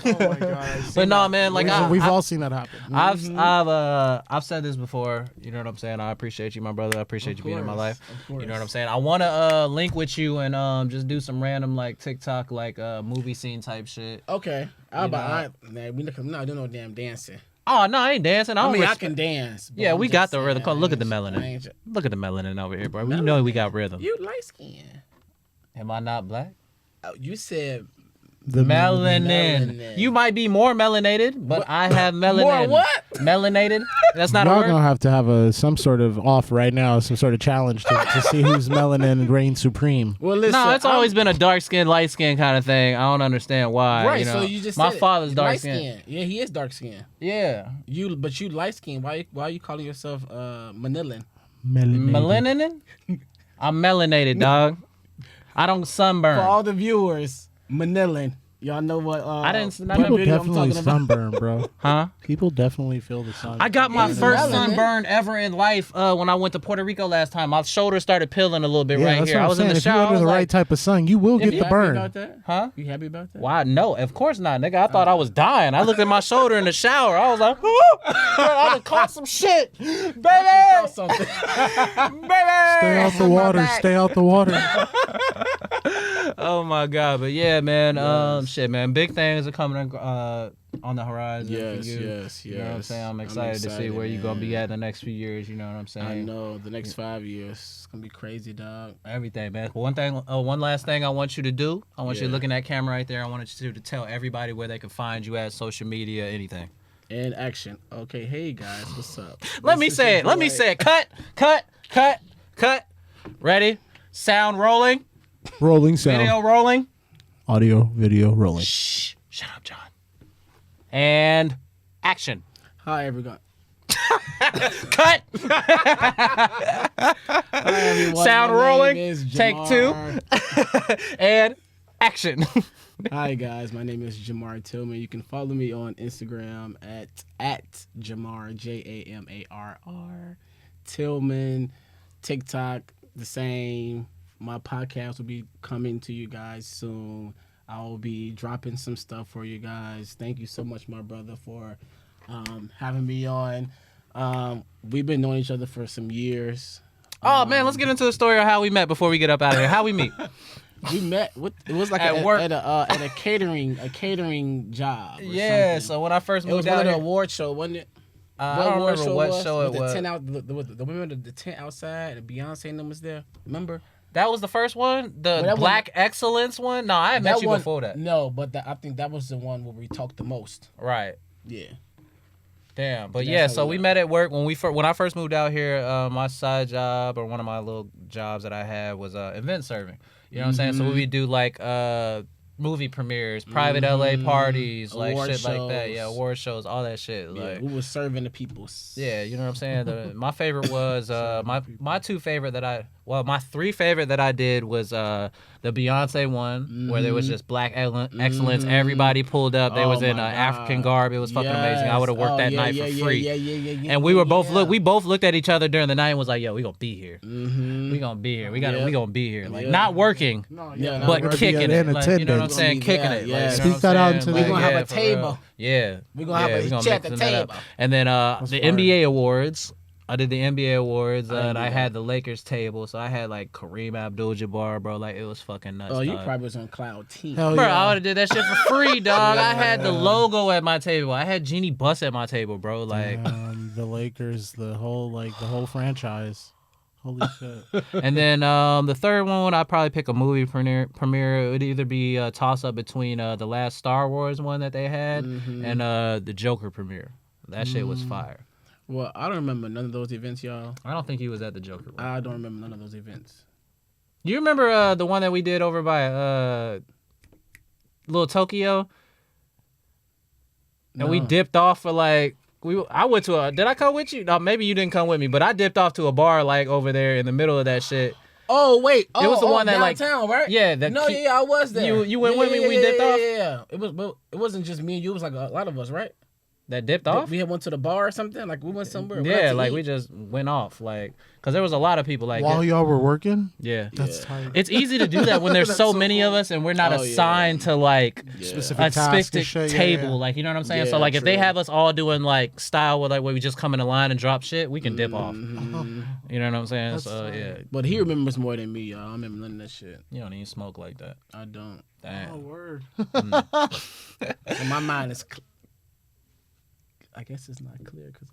Speaker 1: Oh my God.
Speaker 2: But no, man, like
Speaker 4: We've all seen that happen.
Speaker 2: I've said this before. You know what I'm saying? I appreciate you, my brother. I appreciate you being in my life. You know what I'm saying? I want to link with you and just do some random like TikTok like movie scene type shit.
Speaker 1: Okay. We not doing no damn dancing.
Speaker 2: Oh no, I ain't dancing.
Speaker 1: I can dance. but
Speaker 2: Yeah,
Speaker 1: I'm
Speaker 2: we
Speaker 1: just
Speaker 2: got the
Speaker 1: saying,
Speaker 2: rhythm. Look at the
Speaker 1: I
Speaker 2: melanin.
Speaker 1: ain't-
Speaker 2: Look at the melanin over here, bro. We know we got rhythm.
Speaker 1: You light skin.
Speaker 2: Am I not black?
Speaker 1: You said
Speaker 4: The
Speaker 2: Melanin. You might be more melanated, but I have melanin.
Speaker 1: More what?
Speaker 2: Melanated? That's not a
Speaker 4: Y'all
Speaker 2: word?
Speaker 4: gonna have to have some sort of off right now, some sort of challenge to see whose melanin reigns supreme.
Speaker 1: Well, listen.
Speaker 2: No, it's always been a dark skin, light skin kind of thing. I don't understand why.
Speaker 1: right.
Speaker 2: You know?
Speaker 1: So you just
Speaker 2: my
Speaker 1: said
Speaker 2: father's
Speaker 1: it.
Speaker 2: dark
Speaker 1: Light
Speaker 2: skin.
Speaker 1: Yeah, he is dark skin.
Speaker 2: Yeah,
Speaker 1: But you light skin. Why are you calling yourself Manilin?
Speaker 2: melanated. I'm melanated, dog. I don't sunburn.
Speaker 1: For all the viewers, Manilin. Y'all know what?
Speaker 2: I didn't.
Speaker 1: what
Speaker 4: People
Speaker 1: video I'm
Speaker 4: definitely
Speaker 1: talking about?
Speaker 4: sunburn, bro.
Speaker 2: Huh?
Speaker 4: People definitely feel the sun.
Speaker 2: I got my
Speaker 1: It's
Speaker 2: first
Speaker 1: melanin.
Speaker 2: sunburn ever in life when I went to Puerto Rico last time. My shoulder started peeling a little bit right
Speaker 4: that's
Speaker 2: here.
Speaker 4: what
Speaker 2: I
Speaker 4: I'm
Speaker 2: was in
Speaker 4: saying.
Speaker 2: the
Speaker 4: If you're
Speaker 2: shower. I
Speaker 4: under
Speaker 2: was
Speaker 4: the
Speaker 2: like,
Speaker 4: right type of sun, you will get
Speaker 1: You
Speaker 4: the
Speaker 1: happy
Speaker 4: burn.
Speaker 1: about that?
Speaker 2: huh?
Speaker 1: You happy about that?
Speaker 2: Why? No, of course not, nigga. I thought I was dying. I looked at my shoulder in the shower. I was like, "Woo! I done caught some shit, baby,
Speaker 1: Call something.
Speaker 2: baby."
Speaker 4: Stay out the water. Stay out the water.
Speaker 2: Oh my god, but yeah, man. Shit, man. Big things are coming on the horizon for you.
Speaker 1: yes.
Speaker 2: You know what I'm saying? I'm excited to see where you're gonna be
Speaker 1: man.
Speaker 2: at in the next few years. You know what I'm saying?
Speaker 1: I know the next 5 years it's gonna be crazy, dog.
Speaker 2: Everything, man. But one last thing I want you to do. I want you to
Speaker 1: Yeah.
Speaker 2: look in that camera right there. I want you to tell everybody where they can find you at social media, anything.
Speaker 1: And action. Okay, hey guys, what's up?
Speaker 2: Let me say it. Let me say it. Cut. Ready? Sound rolling.
Speaker 4: Rolling sound.
Speaker 2: Video rolling.
Speaker 4: Audio, video, rolling.
Speaker 2: Shh. Shut up, John. And action.
Speaker 1: Hi everyone.
Speaker 2: Cut.
Speaker 1: Hi, everyone.
Speaker 2: Sound
Speaker 1: My
Speaker 2: rolling.
Speaker 1: name is
Speaker 2: Take two.
Speaker 1: Jamar.
Speaker 2: And action.
Speaker 1: Hi guys, my name is Jamarr Tillman. You can follow me on Instagram at Jamarr JAMARR Tillman. TikTok the same. My podcast will be coming to you guys soon. I will be dropping some stuff for you guys. Thank you so much, my brother, for having me on. We've been knowing each other for some years.
Speaker 2: Oh man, let's get into the story of how we met before we get up out of here. How we meet?
Speaker 1: We met. It was like
Speaker 2: At work.
Speaker 1: at a catering job. Or
Speaker 2: Yeah.
Speaker 1: something.
Speaker 2: So when I first
Speaker 1: It was
Speaker 2: moved
Speaker 1: one
Speaker 2: out
Speaker 1: of the
Speaker 2: here,
Speaker 1: award show, wasn't it?
Speaker 2: I don't remember what show it
Speaker 1: With
Speaker 2: was.
Speaker 1: The tent out, the women of the tent outside, and Beyonce and them was there. Remember?
Speaker 2: That was the first one, the
Speaker 1: that
Speaker 2: Black Excellence one. No, I had met you
Speaker 1: one,
Speaker 2: before that.
Speaker 1: No, but I think that was the one where we talked the most.
Speaker 2: Right.
Speaker 1: Yeah.
Speaker 2: Damn. But
Speaker 1: That's
Speaker 2: yeah,
Speaker 1: how
Speaker 2: so
Speaker 1: we
Speaker 2: we met at work when I first moved out here. My side job or one of my little jobs that I had was event serving. You know what I'm saying? So we would do like movie premieres, private LA parties, like
Speaker 1: Award
Speaker 2: shit like that.
Speaker 1: shows.
Speaker 2: Yeah, award shows, all that shit.
Speaker 1: Yeah,
Speaker 2: Like,
Speaker 1: we was serving the people.
Speaker 2: yeah, you know what I'm saying? My favorite was my two favorite my three favorite that I did was the Beyonce one where there was just Black Excellence. Everybody pulled up. They was
Speaker 1: Oh
Speaker 2: in
Speaker 1: my
Speaker 2: African
Speaker 1: God.
Speaker 2: garb. It was fucking amazing. I would have worked that night for free.
Speaker 1: Yeah.
Speaker 2: And we were both we both looked at each other during the night and was like, yo, we gonna be here.
Speaker 1: Mm-hmm.
Speaker 2: We gonna be here. We
Speaker 1: Yeah.
Speaker 2: gonna be here. Like
Speaker 1: Yeah.
Speaker 2: not working,
Speaker 1: Yeah,
Speaker 2: but
Speaker 1: not
Speaker 2: kicking
Speaker 4: working
Speaker 2: it.
Speaker 4: in
Speaker 2: Like, you know what I'm
Speaker 4: attendance.
Speaker 2: saying? Kicking
Speaker 1: Yeah,
Speaker 2: it.
Speaker 1: yeah.
Speaker 2: Like, you know
Speaker 4: Speak
Speaker 2: what I'm
Speaker 4: that out
Speaker 2: saying?
Speaker 4: into
Speaker 2: Like,
Speaker 4: the-
Speaker 1: We gonna have a
Speaker 2: for real.
Speaker 1: table.
Speaker 2: Yeah.
Speaker 1: We gonna have a
Speaker 2: we gonna
Speaker 1: chat at the
Speaker 2: mix that up.
Speaker 1: table.
Speaker 2: And then the
Speaker 4: fire.
Speaker 2: NBA awards. I did the NBA awards and
Speaker 1: do
Speaker 2: I
Speaker 1: that.
Speaker 2: had the Lakers table, so I had like Kareem Abdul-Jabbar, bro. Like it was fucking nuts.
Speaker 1: Oh, you
Speaker 2: dog.
Speaker 1: probably was on cloud 10.
Speaker 4: Hell
Speaker 2: Bro,
Speaker 4: yeah.
Speaker 2: I would have did that shit for free, dog. I had the logo at my table. I had Jeannie Buss at my table, bro. Like
Speaker 4: The Lakers, the whole franchise. Holy shit.
Speaker 2: And then the third one, I'd probably pick a movie premiere. It would either be a toss-up between the last Star Wars one that they had and the Joker premiere. That shit was fire.
Speaker 1: Well, I don't remember none of those events, y'all.
Speaker 2: I don't think he was at the Joker one.
Speaker 1: I don't remember none of those events.
Speaker 2: You remember the one that we did over by Little Tokyo? And we dipped off for like... I went to a... Did I come with you? No, maybe you didn't come with me, but I dipped off to a bar like over there in the middle of that shit.
Speaker 1: Oh, wait.
Speaker 2: It was the one that like...
Speaker 1: downtown, right?
Speaker 2: Yeah.
Speaker 1: I was there.
Speaker 2: You went with me when we dipped off?
Speaker 1: Yeah. It wasn't just me and you. It was like a lot of us, right?
Speaker 2: That dipped off?
Speaker 1: We had went to the bar or something? Like we went somewhere?
Speaker 2: Yeah, like we just went off. Like, because there was a lot of people like...
Speaker 4: While y'all were working?
Speaker 2: Yeah.
Speaker 4: That's tight.
Speaker 2: It's easy to do that when there's so many of us and we're not assigned to like
Speaker 4: specific
Speaker 2: a specific table. Like, you know what I'm saying?
Speaker 1: Yeah,
Speaker 2: so like if they
Speaker 1: true.
Speaker 2: have us all doing like style where we just come in a line and drop shit, we can dip off. You know what I'm saying?
Speaker 4: That's
Speaker 2: so
Speaker 4: tight.
Speaker 2: yeah.
Speaker 1: But he remembers more than me, y'all. I don't remember none of that shit.
Speaker 2: You don't even smoke like that.
Speaker 1: I don't.
Speaker 2: Damn.
Speaker 4: Oh, word.
Speaker 1: And my mind is... I guess it's not clear because...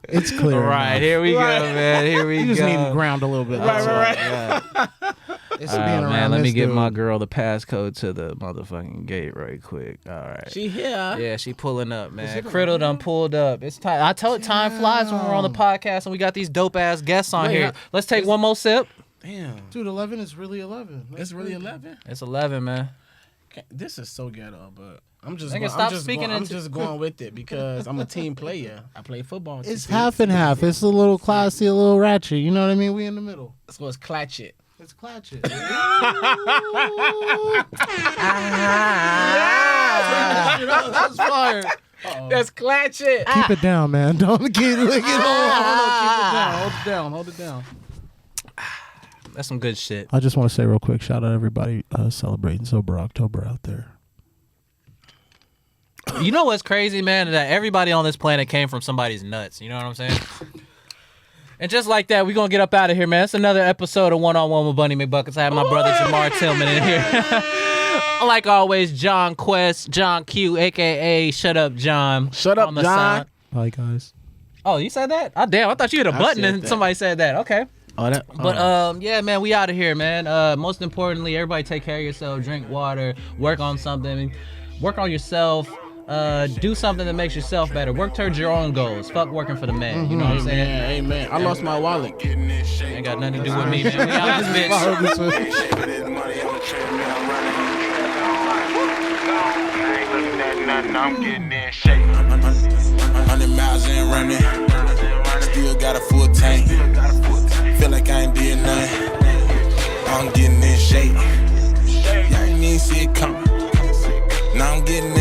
Speaker 4: It's clear.
Speaker 2: All right, here we go, man. Here we
Speaker 4: You
Speaker 2: go.
Speaker 4: just need to ground a little bit.
Speaker 1: Right.
Speaker 4: It's
Speaker 2: All
Speaker 4: being
Speaker 2: right,
Speaker 4: around
Speaker 2: man, let me
Speaker 4: this
Speaker 2: get my
Speaker 4: dude.
Speaker 2: girl the passcode to the motherfucking gate right quick. All right.
Speaker 1: She here.
Speaker 2: Yeah, she pulling up, man. Criddle done pulled up. It's time. I told time flies when we're on the podcast and we got these dope ass guests on
Speaker 1: Wait,
Speaker 2: here. Let's take one more sip.
Speaker 1: Damn.
Speaker 4: Dude, 11 is really 11.
Speaker 1: It's really 11?
Speaker 2: It's 11, man.
Speaker 1: This is so ghetto, but I'm just
Speaker 2: Nigga,
Speaker 1: going,
Speaker 2: stop
Speaker 1: I'm just
Speaker 2: speaking
Speaker 1: going, I'm
Speaker 2: into-
Speaker 1: just going with it because I'm a team player. I play football.
Speaker 4: It's half and half. It's a little classy, a little ratchet. You know what I mean? We in the middle.
Speaker 1: So it's clutch it.
Speaker 4: It's clutch it.
Speaker 1: That's fire. That's clutch it.
Speaker 4: Keep it down, man. Don't keep it. Hold on. Keep it down. Hold it down.
Speaker 2: That's some good shit.
Speaker 4: I just want to say real quick, shout out everybody celebrating Sober October out there.
Speaker 2: You know what's crazy, man? That everybody on this planet came from somebody's nuts. You know what I'm saying? And just like that, we're going to get up out of here, man. It's another episode of One-on-One with BundyMcBuckets. I have my brother Jamarr Tillman in here. Like always, JonQuest, John Q, a.k.a. Shut Up John.
Speaker 1: Shut up,
Speaker 2: on the
Speaker 1: John.
Speaker 2: sound.
Speaker 4: Bye, guys.
Speaker 2: Oh, you said that? Oh, damn. I thought you hit a button
Speaker 1: said
Speaker 2: and
Speaker 1: that.
Speaker 2: somebody said that. Okay.
Speaker 1: Oh, that.
Speaker 2: But yeah, man, we out of here, man. Most importantly, everybody take care of yourself, drink water, work on something, work on yourself, do something that makes yourself better. Work towards your own goals. Fuck working for the man. You know what I'm saying?
Speaker 1: Amen. I lost my wallet.
Speaker 2: Ain't got nothing to do with me, man. We out this bitch.
Speaker 3: I'm getting in shape. 100 miles in running. Still got a full tank. Feel like I ain't did nothing. I'm getting in shape. Y'all ain't even see it coming. Now I'm getting